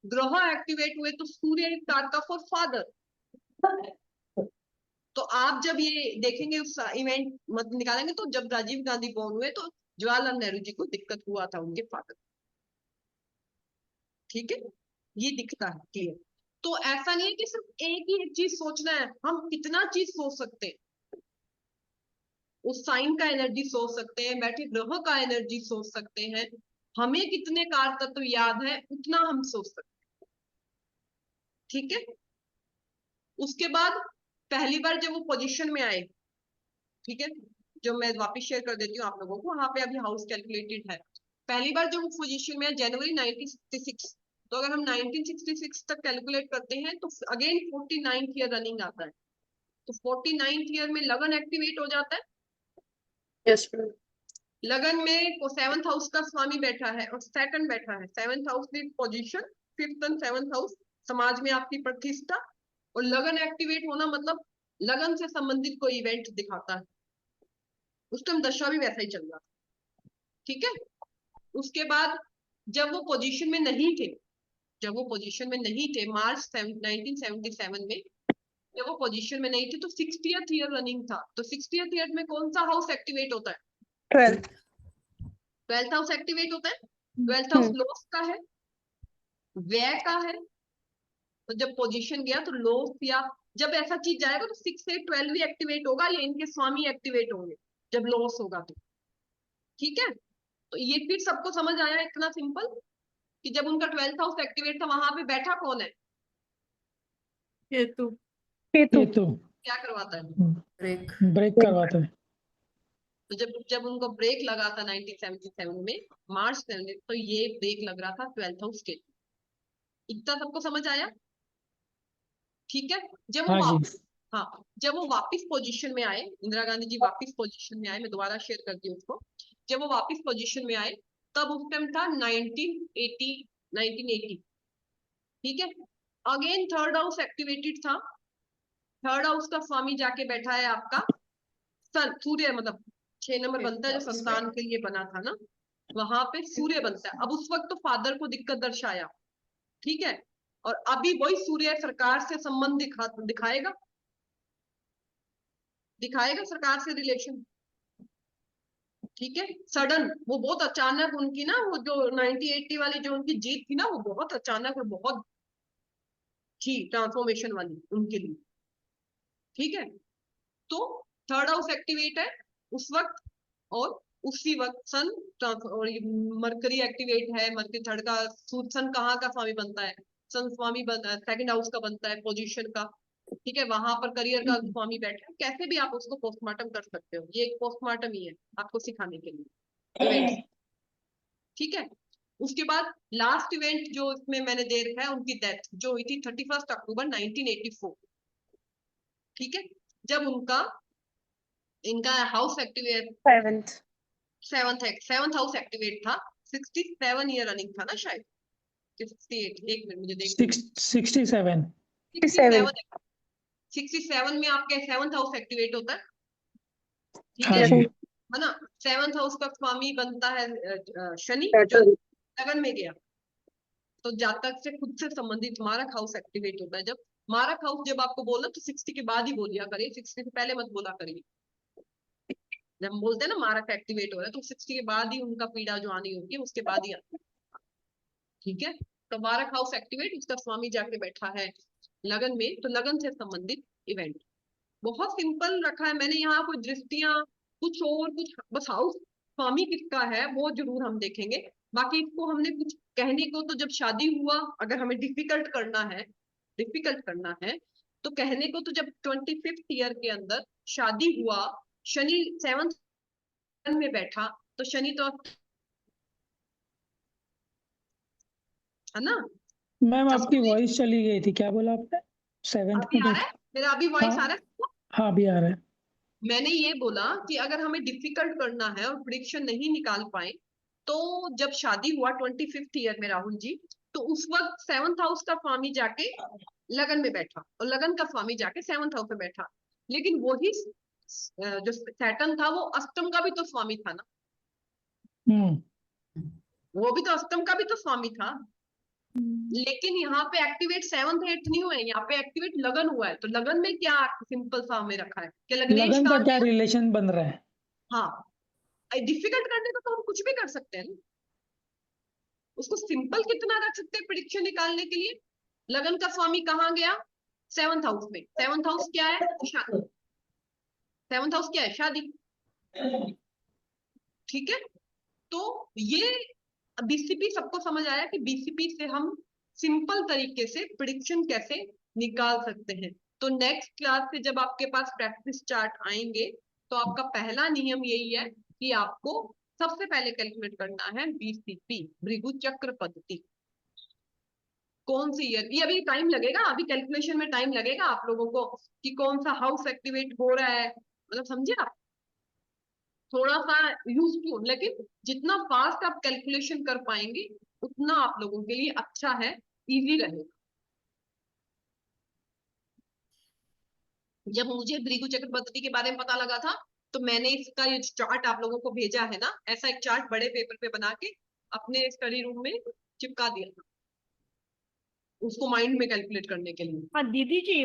ग्रह एक्टिवेट हुए तो सूर्य इज कारका फॉर फादर। तो आप जब ये देखेंगे उस इवेंट मत निकालेंगे, तो जब राजीव गांधी बोर्न हुए तो जवाहरलाल नेहरू जी को दिक्कत हुआ था उनके फादर। ठीक है, ये दिखता है क्लियर। तो ऐसा नहीं है कि सिर्फ एक चीज सोचना है, हम कितना चीज सोच सकते हैं। उस साइन का एनर्जी सोच सकते हैं, बैठे ग्रह का एनर्जी सोच सकते हैं, हमें कितने कार तत्व याद है उतना हम सोच सकते हैं। ठीक है, उसके बाद पहली बार जब वो पोजीशन में आए, ठीक है, जो मैं वापस शेयर कर देती हूँ आप लोगों को, वहां पे अभी हाउस कैलकुलेटेड है। पहली बार जब वो पोजीशन में आए जनवरी 1966, तो अगर हम 1966 तक कैलकुलेट करते हैं तो अगेन 49th ईयर रनिंग आता है। तो 49th ईयर में लगन एक्टिवेट हो जाता है। Yes ma'am. लगन में को 7th हाउस का स्वामी बैठा है और सेकंड बैठा है। 7th हाउस की position, 5th and 7th house समाज में आपकी प्रतिष्ठा, और लगन एक्टिवेट होना मतलब लगन से संबंधित कोई इवेंट दिखाता है। उस टाइम दशा भी वैसा ही चल रहा था। ठीक है, उसके बाद जब वो पोजीशन में नहीं थे, मार्च 1977 में जब वो पोजीशन में नहीं थे तो 60th ईयर रनिंग था। तो 60th ईयर में कौन सा हाउस एक्टिवेट होता है? 12th हाउस एक्टिवेट होता है। 12th हाउस लॉस का है, व्यय का है। तो जब पोजीशन गया तो लॉस, या जब ऐसा चीज जाएगा तो 6 से 12 भी एक्टिवेट होगा, या इनके स्वामी एक्टिवेट होंगे जब लॉस होगा तो। ठीक है, तो ये फिर सबको समझ आया इतना सिंपल कि जब उनका 12th हाउस एक्टिवेट था वहां पे बैठा कौन है? केतु। ये तो क्या करवाता है? ब्रेक करवाता है। तो जब उनको ब्रेक लगा था 1977 में मार्च 7, तो ये ब्रेक लग रहा था 12th हाउस के। इतना सबको समझ आया? ठीक है, जब वो हाँ जी। वापस, हाँ, जब वो वापस पोजीशन में आए, इंदिरा गांधी जी वापस पोजीशन में आए, मैं दोबारा शेयर करती हूँ उसको। जब वो वापस पोजीशन में आए तब उस टाइम था 1980। ठीक है, अगेन थर्ड हाउस एक्टिवेटेड था। थर्ड हाउस का स्वामी जाके बैठा है आपका सन, सूर्य, मतलब 6 नंबर बनता है जो संतान के लिए बना था ना, वहां पे सूर्य बनता है। अब उस वक्त तो फादर को दिक्कत दर्शाया, ठीक है, और अभी वही सूर्य सरकार से संबंध दिखाएगा सरकार से रिलेशन। ठीक है, सडन, वो बहुत अचानक उनकी ना, वो जो 1980 वाली जो उनकी जीत थी ना, वो बहुत अचानक और बहुत थी ट्रांसफॉर्मेशन वाली उनके लिए। ठीक है, तो थर्ड हाउस एक्टिवेट है उस वक्त, और उसी वक्त सन और मरकरी एक्टिवेट है। मरकरी थर्ड का, सन कहाँ का स्वामी बनता है? सन स्वामी सेकंड हाउस का बनता है, पोजीशन का। ठीक है, वहां पर करियर का स्वामी बैठा है। कैसे भी आप उसको पोस्टमार्टम कर सकते हो, ये एक पोस्टमार्टम ही है आपको सिखाने के लिए इवेंट्स। ठीक है, उसके बाद लास्ट इवेंट जो इसमें मैंने दे रखा है, उनकी डेथ जो हुई थी 31 अक्टूबर 1984। ठीक है, जब इनका house activate, seventh house activate था। 67 ईयर रनिंग था ना शायद, 68, एक मिनट मुझे देखना। 67। 67 में आपके 7th हाउस एक्टिवेट होता है। ठीक हाँ है जी। ना, 7th हाउस का स्वामी बनता है शनि, जो लगन में गया। तो जातक से खुद से संबंधित मारक हाउस एक्टिवेट होता है। जब मारक हाउस जब आपको बोलना तो 60 के बाद ही बोलिया करिए, 60 से पहले मत बोला करिए। जब हम बोलते हैं ना मारक एक्टिवेट हो रहा है, तो 60 के बाद ही उनका पीड़ा जो आनी होगी उसके बाद ही आती है। ठीक है, तो मारक हाउस एक्टिवेट, उसका स्वामी जाके बैठा है लगन में, तो लगन से संबंधित इवेंट बहुत सिंपल रखा है मैंने यहाँ। कुछ दृष्टियां, कुछ और कुछ, बस हाउस स्वामी किसका है वो जरूर हम देखेंगे। बाकी इसको हमने कुछ कहने को, तो जब शादी हुआ, अगर हमें डिफिकल्ट करना है तो कहने को, तो जब 25th ईयर के अंदर शादी हुआ, शनि 7th में बैठा, तो शनि तो है ना। मैम अब आपकी वॉइस चली गई थी, क्या बोला आपने? 7th अभी में आ रहा है मेरा, अभी वॉइस आ हाँ, रहा है? हाँ भी आ रहा है। मैंने ये बोला कि अगर हमें डिफिकल्ट करना है और प्रिडिक्शन नहीं निकाल पाए, तो जब शादी हुआ 25th ईयर में राहुल जी, तो उस वक्त 7th हाउस का स्वामी जाके लगन में बैठा, और लगन का स्वामी जाके 7th हाउस में बैठा। लेकिन वही जो सैटर्न था वो अष्टम का भी तो स्वामी था ना, वो भी तो अष्टम का भी तो स्वामी था। लेकिन यहाँ पे एक्टिवेट 7th 8th नहीं हुआ है, यहाँ पे एक्टिवेट लगन हुआ है। तो लगन में क्या सिंपल सा हमें रखा है कि लग्नेश लगन का कहाँ क्या गया? रिलेशन बन रहा है? हाँ, डिफिकल्ट करने को तो हम कुछ भी कर सकते हैं ना, उसको सिंपल कितना रख सकते हैं प्रिडिक्शन निकालने के लिए। लगन का स्वामी कहाँ गया? 7th हाउस में। 7th हाउस क्या है? शादी। 7th हाउस क्या है? शादी। ठीक है, तो ये बीसीपी सबको समझ आया कि बीसीपी से हम सिंपल तरीके से प्रिडिक्शन कैसे निकाल सकते हैं। तो नेक्स्ट क्लास से जब आपके पास प्रैक्टिस चार्ट आएंगे तो आपका पहला नियम यही है कि आपको सबसे पहले कैलकुलेट करना है बीसीपी, भृगु चक्र पद्धति। कौन सी ईयर, ये अभी टाइम लगेगा, अभी कैलकुलेशन में टाइम लगेगा आप लोगों को कि कौन सा हाउस एक्टिवेट हो रहा है, मतलब समझे आप, थोड़ा सा यूज टू। लेकिन जितना फास्ट आप कैलकुलेशन कर पाएंगे उतना आप लोगों के लिए अच्छा है, इजी रहेगा। जब मुझे भृगु चक्र पद्धति के बारे में पता लगा था तो मैंने इसका ये चार्ट आप लोगों को भेजा है ना, ऐसा एक चार्ट बड़े पेपर पे बना के अपने स्टडी रूम में चिपका दिया था, उसको माइंड में कैलकुलेट करने के लिए। हाँ दीदी जी,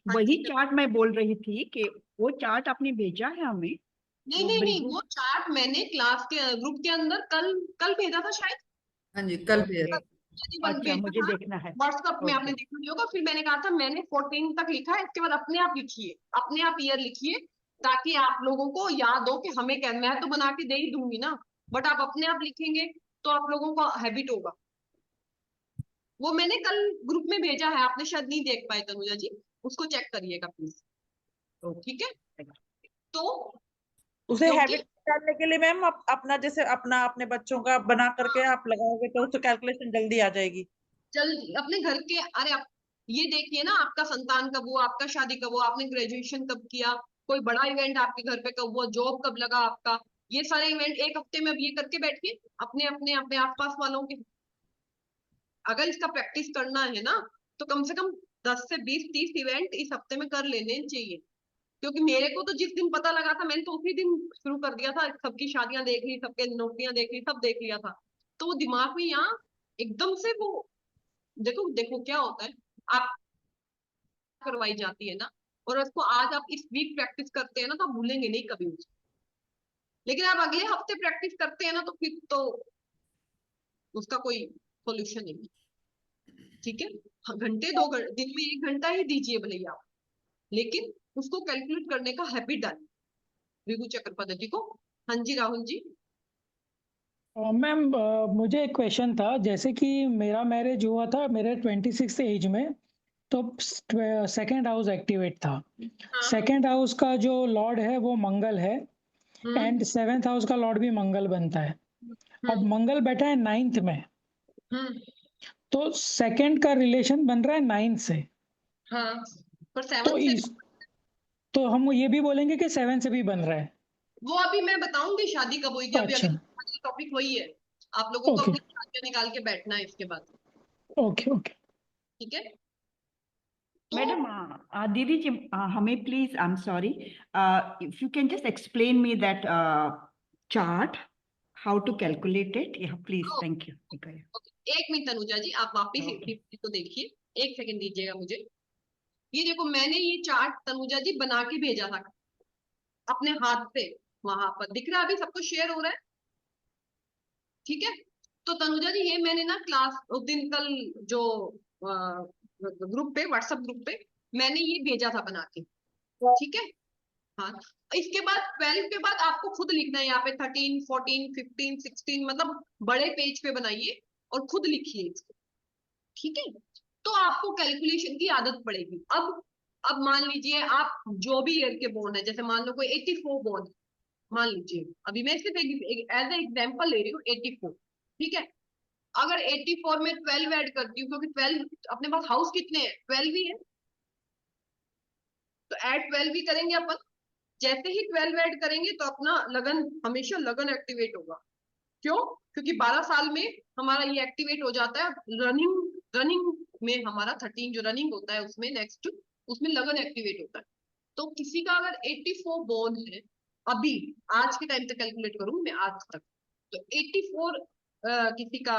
वही चार्ट मैं बोल रही थी कि वो चार्ट आपने भेजा है हमें। नहीं नहीं नहीं, वो चार्ट मैंने क्लास के ग्रुप के अंदर कल भेजा था शायद। हाँ जी, कल भी है। अच्छा, मुझे देखना है। व्हाट्सएप में आपने देखा नहीं होगा। फिर मैंने कहा था मैंने 14 तक लिखा है, इसके बाद अपने आप लिखिए, अपने आप ईयर लिखिए, ताकि आप लोगों को याद हो कि हमें क्या, मैं तो बना के दे ही दूंगी ना, बट आप अपने आप लिखेंगे तो आप लोगों का हैबिट होगा। वो मैंने कल ग्रुप में भेजा है, आपने शायद नहीं देख पाए तनुजा जी, उसको चेक करिएगा प्लीज। ठीक है, तो उसे क्योंकि हैबिट डालने के लिए मैम अपना जैसे अपना अपने बच्चों का बना करके आप लगाओगे तो उससे कैलकुलेशन जल्दी आ जाएगी। जल्दी अपने घर के, अरे आप ये देखिए ना, आपका संतान कब हुआ, आपका शादी कब हुआ, आपने ग्रेजुएशन कब किया, कोई बड़ा इवेंट आपके घर पे कब हुआ, जॉब कब लगा आपका, ये सारे इवेंट एक हफ्ते में अब ये करके बैठिए अपने अपने अपने आसपास वालों के। अगर इसका प्रैक्टिस करना है ना तो कम से कम 10 से 20 30 इवेंट इस हफ्ते में कर लेने चाहिए। क्योंकि मेरे को तो जिस दिन पता लगा था मैंने तो उसी दिन शुरू कर दिया था, सबकी शादियां देख ली, सबके नौकरियां देख ली, सब देख लिया था। तो वो दिमाग में यहाँ एकदम से वो, देखो देखो क्या होता है, आप करवाई जाती है ना, और उसको आज आप इस वीक प्रैक्टिस करते हैं ना तो आप भूलेंगे नहीं कभी उसको। लेकिन आप अगले हफ्ते प्रैक्टिस करते हैं ना तो फिर तो उसका कोई सोल्यूशन नहीं। ठीक है, घंटे दो दिन में 1 घंटा ही दीजिए भले आप, लेकिन उसको कैलकुलेट करने का हैबिट डालिए भृगु चक्र पद्धति को। हाँ जी राहुल जी। मैम मुझे एक क्वेश्चन था, जैसे कि मेरा मैरिज हुआ था मेरे 26 एज में, तो सेकंड हाउस एक्टिवेट था। सेकंड हाउस का जो लॉर्ड है वो मंगल है, एंड 7th हाउस का लॉर्ड भी मंगल बनता है। अब मंगल बैठा है 9th में, तो सेकंड का रिलेशन बन रहा है 9 से। हाँ, पर तो 7 से तो हम ये भी बोलेंगे कि 7 से भी बन रहा है। वो अभी मैं बताऊंगी शादी कब होगी, अभी अच्छा, अगली टॉपिक वही है, आप लोगों को ओके अपनी शादियां निकाल के बैठना है इसके बाद। Okay okay. ठीक है, तो मैडम, दीदी जी, हमें please, I am sorry, if you can just explain me that chart, how to calculate it, please, thank you. एक मिनट तनुजा जी, आप वापिस एक तो देखिए, 1 सेकंड दीजिएगा मुझे। ये देखो मैंने ये चार्ट तनुजा जी बना के भेजा था अपने हाथ से, वहां पर दिख रहा है, अभी सबको शेयर हो रहा है। ठीक है, तो तनुजा जी ये मैंने ना क्लास उस दिन कल जो ग्रुप पे, व्हाट्सएप ग्रुप पे मैंने ये भेजा था बना के। ठीक है, हाँ, इसके बाद 12 के बाद आपको खुद लिखना है यहाँ पे 13 14 15 16, मतलब बड़े पेज पे बनाइए और खुद लिखिए इसको। ठीक है, तो आपको कैलकुलेशन की आदत पड़ेगी। अब मान लीजिए आप जो भी ईयर के बोर्न है, जैसे मान लो कोई 84 बोर्न, मान लीजिए अभी मैं सिर्फ एज ए एग्जांपल ले रही हूँ 84। ठीक है, अगर 84 में 12 ऐड करती हूँ, क्योंकि 12 अपने पास हाउस कितने हैं, 12 ही है, तो ऐड 12 भी करेंगे अपन। जैसे ही 12 ऐड करेंगे तो अपना लगन, हमेशा लगन एक्टिवेट होगा। क्यों? क्योंकि 12 साल में हमारा ये एक्टिवेट हो जाता है। रनिंग में हमारा 13 जो रनिंग होता है उसमें नेक्स्ट, उसमें लगन एक्टिवेट होता है। तो किसी का अगर 84 बोर्न है, अभी आज के टाइम तक कैलकुलेट करूं मैं आज तक, तो 84 किसी का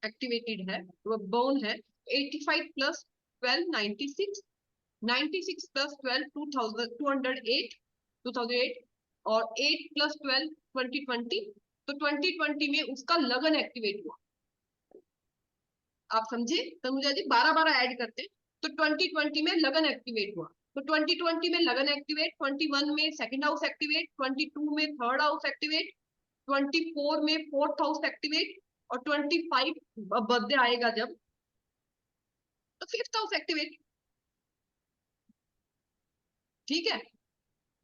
एक्टिवेटेड है, वो बोर्न है, 85 प्लस 12 96, 96 प्लस 12 2008, और 8 + 12 2020, तो 2020 में उसका लगन एक्टिवेट हुआ। आप समझे तनुजा जी, 12 ऐड करते तो 2020 में लगन एक्टिवेट हुआ। तो 2020 में लगन एक्टिवेट, 21 में सेकंड हाउस एक्टिवेट, 22 में थर्ड हाउस एक्टिवेट, 24 में फोर्थ हाउस एक्टिवेट, और 25 बर्थडे आएगा जब तो फिफ्थ हाउस एक्टिवेट। ठीक है,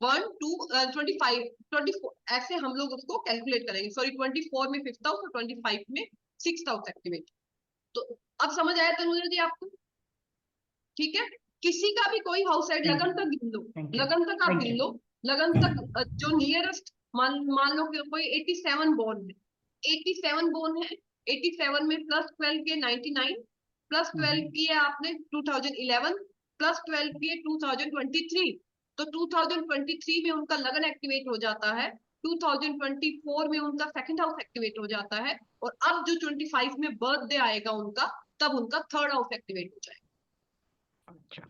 1 2 25 24 ऐसे हम लोग उसको कैलकुलेट करेंगे। सॉरी, 24 में फिफ्थ हाउस और 25 में सिक्स्थ हाउस एक्टिवेट। तो अब समझ आया तनुजा जी आपको? ठीक है, किसी का भी कोई हाउस साइड लगन तक गिन लो, लगन तक आप गिन लो, लगन तक जो नियरेस्ट मान लो कि कोई 87 बोर्न है, 87 बोर्न है, 87 में +12 के 99, +12 किए आपने 2011, +12 किए 2023, तो 2023 में उनका लगन एक्टिवेट हो जाता है, 2024 में उनका सेकंड हाउस एक्टिवेट हो जाता है, और अब जो 25 में बर्थडे आएगा उनका, तब उनका थर्ड हाउस एक्टिवेट हो जाएगा। अच्छा,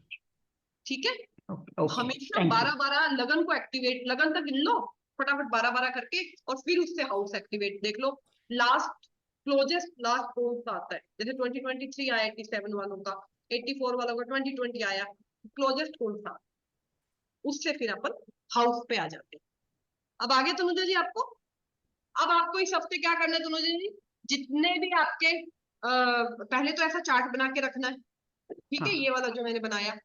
ठीक है, ओके, हमेशा थैंक यू। 12 लगन को एक्टिवेट, लगन तक गिन लो फटाफट 12 करके, और फिर उससे हाउस एक्टिवेट देख लो। लास्ट क्लोजेस्ट लास्ट कौन सा आता है? जैसे 2023 आया 87 वालों का, 84 वालों का 2020 आया, क्लोजेस्ट कौन सा, उससे फिर अपन हाउस पे आ जाते हैं। अब आगे तनुजा जी आपको, अब आपको इस हफ्ते क्या करना है तनुजा जी, जितने भी आपके पहले तो ऐसा चार्ट बना के रखना है, ठीक है, हाँ। ये वाला जो मैंने बनाया,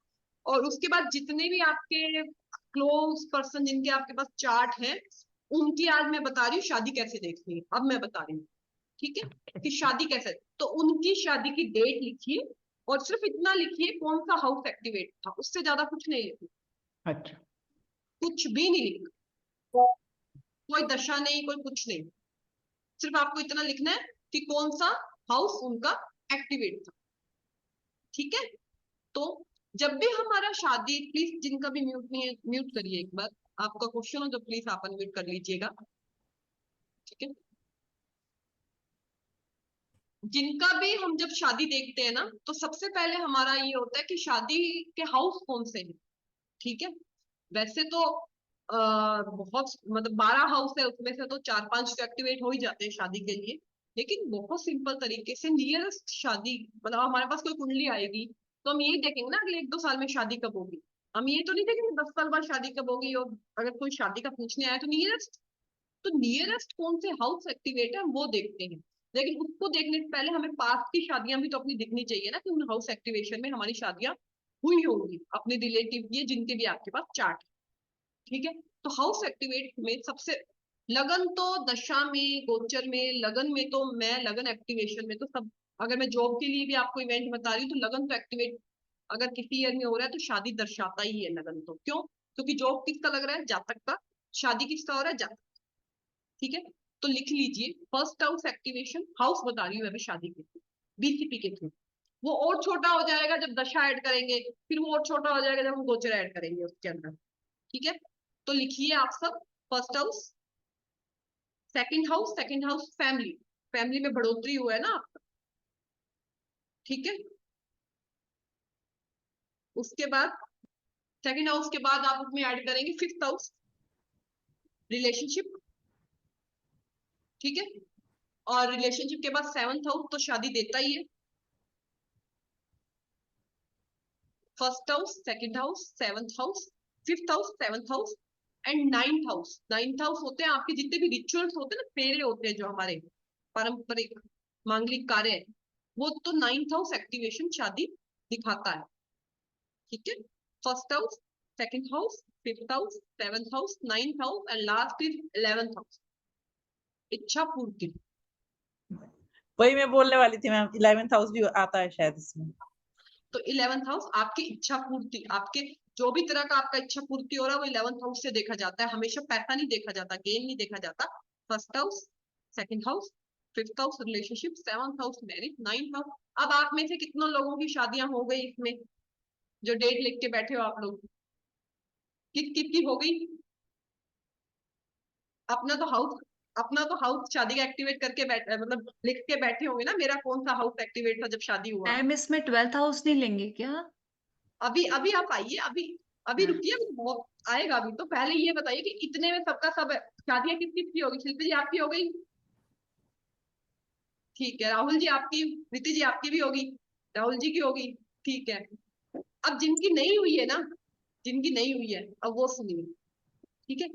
और उसके बाद जितने भी आपके क्लोज पर्सन जिनके आपके पास चार्ट है, उनकी आज मैं बता रही हूँ शादी कैसे देखनी है। अब मैं बता रही हूँ, ठीक है, कि शादी कैसे, तो उनकी शादी की डेट लिखिए, और सिर्फ इतना लिखिए कौन सा हाउस एक्टिवेट था, उससे ज्यादा कुछ नहीं लिखना, अच्छा, कुछ भी नहीं लिखना, कोई दशा नहीं, कोई कुछ नहीं, सिर्फ आपको इतना लिखना है कि कौन सा हाउस उनका एक्टिवेट था। ठीक है, तो जब भी हमारा शादी, प्लीज जिनका भी म्यूट नहीं है म्यूट करिए एक बार, आपका क्वेश्चन हो तो प्लीज आप अनम्यूट कर लीजिएगा। ठीक है, जिनका भी हम जब शादी देखते हैं ना, तो सबसे पहले हमारा ये होता है कि शादी के हाउस कौन से हैं। ठीक है, वैसे तो बहुत मतलब 12 हाउस है, उसमें से तो 4-5 तो एक्टिवेट हो ही जाते हैं शादी के लिए, लेकिन बहुत सिंपल तरीके से नियरेस्ट शादी, मतलब हमारे पास कोई कुंडली आएगी तो हम यही देखेंगे ना अगले 1-2 साल में शादी कब होगी, हम ये तो नहीं देखेंगे 10 साल बाद शादी कब होगी, और अगर कोई शादी का पूछने आए तो नियरेस्ट कौन से हाउस एक्टिवेट है वो देखते हैं। लेकिन उसको देखने से पहले हमें पास की शादियां भी तो अपनी दिखनी चाहिए ना, कि उन हाउस एक्टिवेशन में हमारी शादियां हुई होंगी अपने रिलेटिव की, जिनके भी आपके पास चार्ट। ठीक है, तो हाउस एक्टिवेट में सबसे, लगन तो दशा में गोचर में, लगन में तो मैं लगन एक्टिवेशन में तो सब, अगर मैं जॉब के लिए भी आपको इवेंट बता रही हूँ तो लगन तो एक्टिवेट अगर किसी ईयर में हो रहा है तो शादी दर्शाता ही है लगन तो। क्यों? क्योंकि जॉब किसका लग रहा है? जातक का। शादी किसका हो रहा है? जातक। ठीक है, तो लिख लीजिए फर्स्ट हाउस एक्टिवेशन, हाउस बता रही हूँ अभी शादी के थ्रू, बीसीपी के थ्रू। वो और छोटा हो जाएगा जब दशा ऐड करेंगे, फिर वो और छोटा हो जाएगा जब हम गोचर ऐड करेंगे उसके अंदर। ठीक है, तो लिखिए आप सब first house, second house family, family में बढ़ोतरी हुआ है ना आपका। ठीक है, उसके बाद सेकंड हाउस के बाद आप उसमें ऐड करेंगे फिफ्थ हाउस, रिलेशनशिप। ठीक है, और रिलेशनशिप के बाद सेवंथ हाउस तो शादी देता ही है। First house, second house, seventh house, fifth house, seventh house and ninth house. Ninth house होते हैं आपके जितने भी रिचुअल्स होते हैं ना, फेरे होते हैं जो हमारे पारंपरिक मांगलिक कार्य है, वो तो नाइन्थ हाउस एक्टिवेशन शादी दिखाता है। ठीक है, first house, second house, fifth house, seventh house, ninth house and last is 11th house, इच्छा पूर्ति। वही मैं बोलने वाली थी मैम, 11th हाउस भी आता है शायद इसमें। तो 11th हाउस आपकी इच्छा पूर्ति, आपके जो भी तरह का आपका इच्छा पूर्ति हो रहा है वो 11th हाउस से देखा जाता है। हमेशा पैसा नहीं देखा जाता, गेन नहीं देखा जाता। First house, second house, fifth house relationship, seventh house marriage, ninth house. अब आप में से कितनों लोगों की शादियां हो गई इसमें, जो डेट लिख के बैठे हो आप लोग, कितनी हो गई? अपना तो हाउस शादी का एक्टिवेट करके मतलब लिख के बैठे होंगे ना, मेरा कौन सा हाउस एक्टिवेट था जब शादी हुआ। मैम इसमें 12th हाउस नहीं लेंगे क्या? अभी अभी आप आइए, अभी अभी रुकिए, अभी बहुत आएगा। अभी तो पहले ये बताइए कि इतने में सबका सब शादियां किस किस की होगी? शिल्पी जी आपकी हो गई, ठीक है। राहुल जी आपकी, प्रीति जी आपकी भी होगी, राहुल जी की होगी, ठीक है। अब जिनकी नहीं हुई है ना, जिनकी नहीं हुई है, अब वो सुनिए, ठीक है।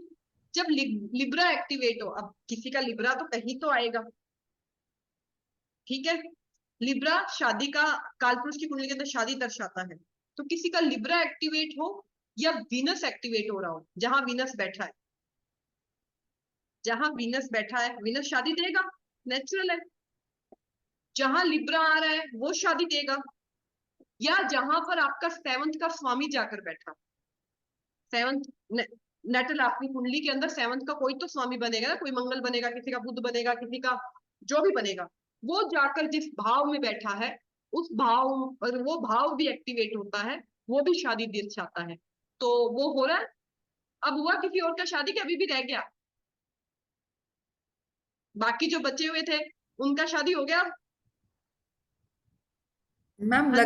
जब लिब्रा एक्टिवेट हो, अब किसी का लिब्रा तो कहीं तो आएगा, ठीक है। लिब्रा शादी का, कालपुरुष की कुंडली के अंदर शादी दर्शाता है। तो किसी का लिब्रा एक्टिवेट हो या वीनस एक्टिवेट हो रहा हो, जहां वीनस बैठा है, जहां वीनस बैठा है, वीनस शादी देगा, नेचुरल है। जहां लिब्रा आ रहा है वो शादी देगा, या जहां पर आपका सेवंथ का स्वामी जाकर बैठा, सेवंथ नेटल आपकी कुंडली के अंदर सेवंथ का कोई तो स्वामी बनेगा ना, कोई मंगल बनेगा, किसी का बुध बनेगा, किसी का जो भी बनेगा, वो जाकर जिस भाव में बैठा है उस भाव और वो भाव भी एक्टिवेट होता है, वो भी शादी दर्शाता है। तो वो हो रहा है। अब हुआ किसी और का शादी के अभी भी रह गया, बाकी जो बचे हुए थे उनका शादी हो गया। मैम हाँ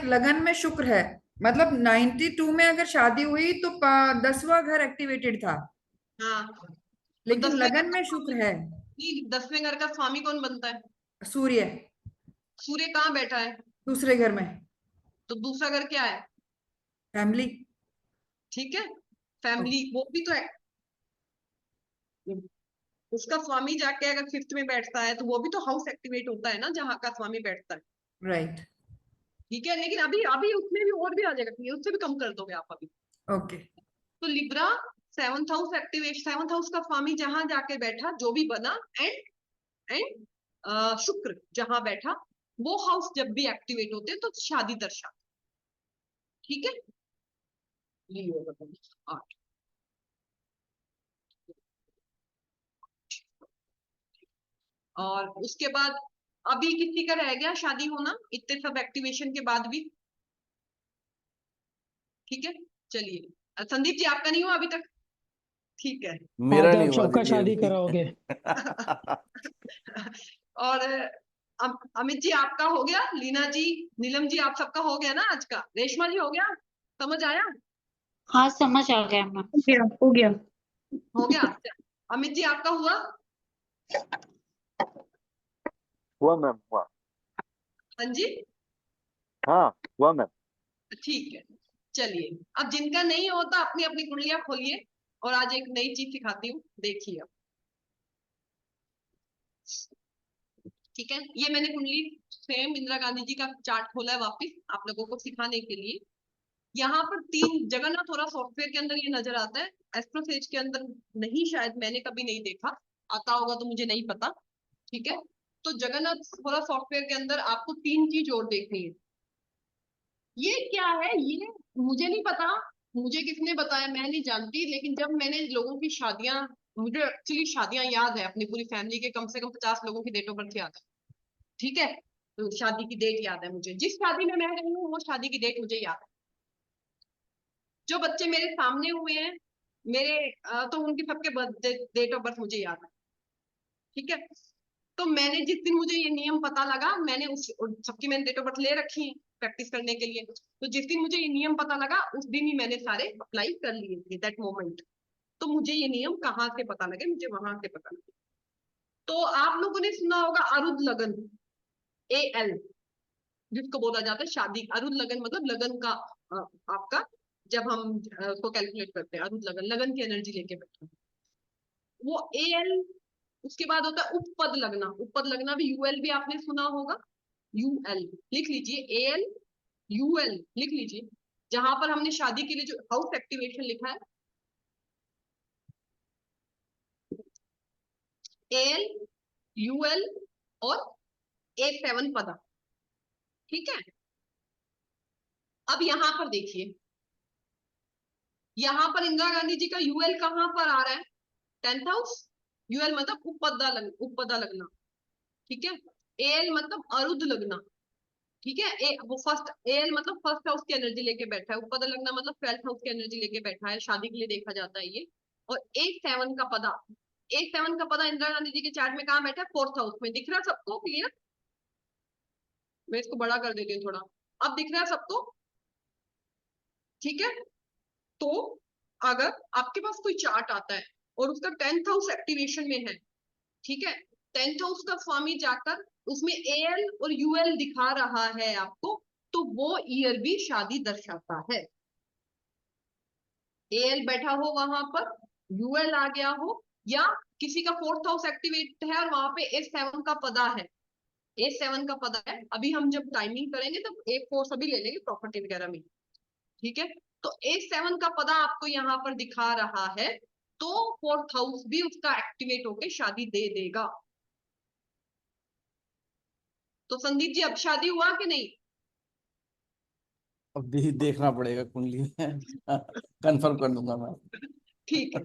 लगन में शुक्र है, मतलब 92 में अगर शादी हुई तो 10वां घर एक्टिवेटेड था, हाँ, तो लेकिन 10वें घर लगन का में स्वामी, शुक्र है। 10वें घर का स्वामी कौन बनता है? सूर्य सूर्य कहाँ बैठा है? दूसरे घर में, तो दूसरा घर क्या है? फैमिली। ठीक है, फैमिली, वो भी तो है। उसका स्वामी जाके अगर फिफ्थ में बैठता है तो वो भी तो हाउस एक्टिवेट होता है ना, जहाँ का स्वामी बैठता है, राइट, ठीक है। लेकिन अभी अभी उसमें भी और भी आ जाएगा, उससे भी कम कर दोगे आप अभी। ओके। तो Libra seventh house activate, seventh house का स्वामी जहां जाके बैठा, जो भी बना, एंड शुक्र जहां बैठा, वो हाउस जब भी एक्टिवेट होते हैं तो शादी दर्शा, ठीक है। लियो बताइए 8, और उसके बाद अभी किसी का रह गया शादी होना इतने सब एक्टिवेशन के बाद भी, ठीक है। चलिए संदीप जी आपका नहीं हुआ अभी तक, ठीक है। मेरा आज नहीं आप हुआ सबका दीदी शादी अभी। कराओगे। और अमित जी आपका हो गया, लीना जी, नीलम जी आप सबका हो गया ना आज का, रेशमा जी हो गया, समझ आया? हाँ समझ आ गया मैम। हो गया। हो गया। अमित जी आपका हुआ? हुआ मैम, हुआ। हाँ जी, हाँ हुआ मैम। ठीक है। चलिए, अब जिनका नहीं होता अपनी अपनी कुंडलियां खोलिए, और आज एक नई चीज सिखाती हूँ, देखिए अब, ठीक है। ये मैंने कुंडली सेम इंदिरा गांधी जी का चार्ट खोला है वापस आप लोगों को सिखाने के लिए। यहाँ पर 3 जगह ना, थोड़ा सॉफ्टवेयर के अंदर ये नजर आता है, एस्ट्रोसेज के अंदर नहीं, शायद मैंने कभी नहीं देखा, आता होगा तो मुझे नहीं पता, ठीक है। तो जगन्नाथ थोड़ा सॉफ्टवेयर के अंदर आपको 3 चीज और देखनी है। ये क्या है, ये मुझे नहीं पता, मुझे किसने बताया मैं नहीं जानती, लेकिन जब मैंने लोगों की शादियां, मुझे एक्चुअली शादियां याद है अपनी पूरी फैमिली के, कम से कम 50 लोगों की डेट ऑफ बर्थ याद है, ठीक है। तो शादी की डेट याद है मुझे, जिस शादी में मैं रही हूँ वो शादी की डेट मुझे याद है। जो बच्चे मेरे सामने हुए हैं मेरे, तो उनकी सबके डेट ऑफ बर्थ मुझे याद है, ठीक है। तो मैंने जिस दिन मुझे ये नियम पता लगा, मैंने उस सबकी मैंने डेट ऑफ बर्थ ले रखी है प्रैक्टिस करने के लिए, तो जिस दिन मुझे ये नियम पता लगा उस दिन ही मैंने सारे अप्लाई कर लिए थे, दैट मोमेंट। तो मुझे ये नियम कहाँ से पता लगे, मुझे वहां से पता लगे। तो आप लोगों ने सुना होगा अरुद लगन, AL, जिसको बोला जाता है शादी, अरुद लगन मतलब लगन का, आपका जब हम उसको कैलकुलेट करते हैं, अरुद लगन, लगन की एनर्जी लेके बैठे वो AL। उसके बाद होता है उपपद लगना, उपपद लगना भी UL भी आपने सुना होगा, UL लिख लीजिए, AL UL लिख लीजिए। जहां पर हमने शादी के लिए जो हाउस एक्टिवेशन लिखा है, AL UL और A7 पदा, ठीक है। अब यहां पर देखिए, यहां पर इंदिरा गांधी जी का UL कहां पर आ रहा है? 10th house. UL मतलब उपपदा लगना, ठीक है। AL मतलब अरुद लगना, ठीक है। वो फर्स्ट, AL मतलब फर्स्ट हाउस की एनर्जी लेके बैठा है, उपपदा लगना मतलब 12th हाउस की एनर्जी लेके बैठा है, शादी के लिए देखा जाता है ये। और A7 का पदा, A7 का पदा इंदिरा गांधी जी के चार्ट में कहाँ बैठा है? 4th हाउस में। दिख रहा है सबको क्लियर? मैं इसको बड़ा कर देती हूँ थोड़ा, अब दिख रहा है सबको, ठीक है। तो अगर आपके पास कोई चार्ट आता है और उसका 10th हाउस एक्टिवेशन में है, ठीक है, 10th हाउस का स्वामी जाकर उसमें एल और यूएल दिखा रहा है आपको, तो वो ईयर भी शादी दर्शाता है। एल बैठा हो वहां पर, यूएल आ गया हो, या किसी का 4th हाउस एक्टिवेट है और वहां पे A7 का पदा है, A7 का पदा है। अभी हम जब टाइमिंग करेंगे तो A4 सभी ले लेंगे प्रॉपर्टी वगैरह में, ठीक है। तो A7 का पदा आपको यहाँ पर दिखा रहा है, तो 4th हाउस भी उसका एक्टिवेट होके शादी दे देगा। तो संदीप जी अब शादी हुआ कि नहीं? अब देखना पड़ेगा कुंडली में, कंफर्म कर दूंगा मैं। ठीक है,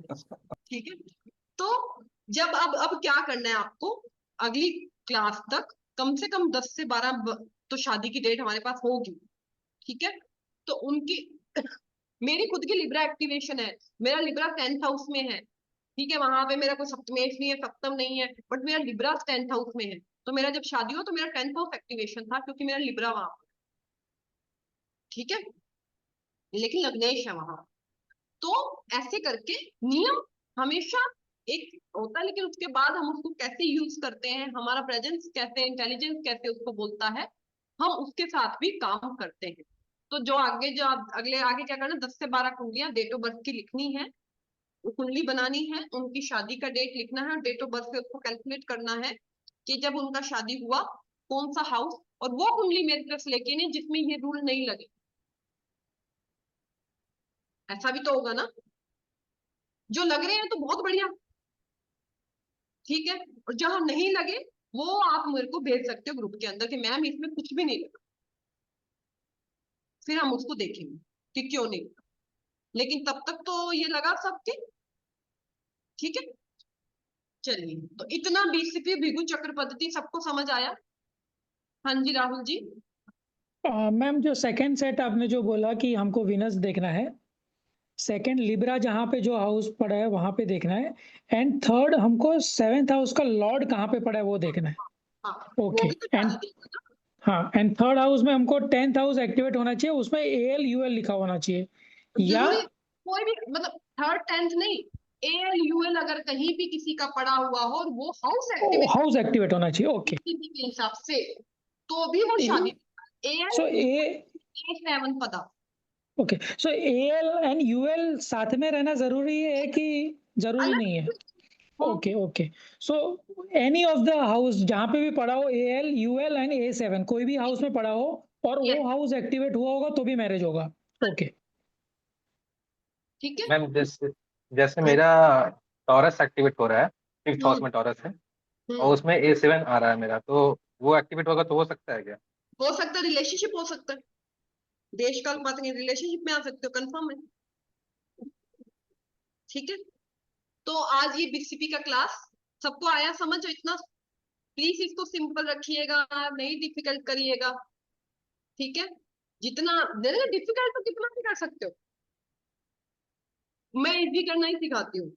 ठीक है। तो जब अब क्या करना है आपको, अगली क्लास तक कम से कम 10 से 12 तो शादी की डेट हमारे पास होगी, ठीक है। तो उनकी मेरी खुद की लिब्रा एक्टिवेशन है, मेरा लिब्रा 10th हाउस में है, ठीक है। वहां पे मेरा कोई सप्तमेश नहीं है, सप्तम नहीं है, बट मेरा लिब्रा 10th हाउस में है। तो मेरा जब शादी हो तो मेरा 10th हाउस एक्टिवेशन था, क्योंकि मेरा लिब्रा वहां पर, ठीक है, लेकिन लग्नेश है वहां। तो ऐसे करके नियम हमेशा एक होता है, लेकिन उसके बाद हम उसको कैसे यूज करते हैं, हमारा प्रेजेंस कैसे, इंटेलिजेंस कैसे उसको बोलता है, हम उसके साथ भी काम करते हैं। तो जो आगे जो अगले आगे क्या करना, 10 से 12 कुंडलियां डेट ऑफ बर्थ की लिखनी है, वो कुंडली बनानी है, उनकी शादी का डेट लिखना है, डेट ऑफ बर्थ से उसको कैलकुलेट करना है कि जब उनका शादी हुआ कौन सा हाउस, और वो कुंडली मेरी तरफ से लेके नहीं जिसमें ये रूल नहीं लगे। ऐसा भी तो होगा ना, जो लग रहे हैं तो बहुत बढ़िया, ठीक है, और जहां नहीं लगे वो आप मेरे को भेज सकते हो ग्रुप के अंदर कि मैम इसमें कुछ भी नहीं लगा, फिर हम उसको देखेंगे कि क्यों नहीं लगा। लेकिन तब तक तो ये लगा सबके, ठीक है। चलिए, तो इतना बीसीपी भृगु चक्र पद्धति सबको समझ आया? हाँ जी राहुल जी। मैम जो सेकंड सेट आपने जो बोला कि हमको विनस देखना है, सेकंड लिब्रा जहाँ पे जो हाउस पड़ा है वहां पे देखना है, एंड थर्ड हमको 7th हाउस का लॉर्ड कहाँ पे पड़ा है वो देखना है। हाँ, ओके, वो भी तो एंड शादी देखना। हाँ, एंड थर्ड हाउस में हमको 10th हाउस एक्टिवेट होना चाहिए, उसमें AL UL लिखा होना चाहिए, या जरूरी कोई भी मतलब 3rd 10th नहीं, एल यूएल अगर कहीं भी किसी का पड़ा हुआ हो और वो हाउस एक्टिवेट हाउस एक्टिवेट होना चाहिए। ओके, के हिसाब से, तो भी वो शादी। सो A7 पदा, okay, so AL and UL साथ में रहना जरूरी है कि जरूरी अलग नहीं है? हो। Okay okay, so any of the house जहाँ पे भी पड़ा हो, AL UL एंड A7 कोई भी हाउस में पड़ा हो और Yes. वो हाउस एक्टिवेट हुआ होगा तो भी मैरिज होगा। ओके, ठीक है। मैम जैसे जैसे मेरा टॉरस एक्टिवेट हो रहा है, 5th हाउस में टॉरस है, और उसमें A7 आ रहा है मेरा, तो वो एक्टिवेट होगा तो हो सकता है क्या? हो सकता है, रिलेशनशिप हो सकता है, देश काल बात नहीं, रिलेशनशिप में आ सकते हो, कंफर्म है, ठीक है। तो आज ये बीसीपी का क्लास सबको आया समझ? इतना प्लीज इसको सिंपल रखिएगा, नहीं डिफिकल्ट करिएगा, ठीक है। जितना डिफिकल्ट तो कितना भी कर सकते हो, मैं इजी करना ही सिखाती हूँ।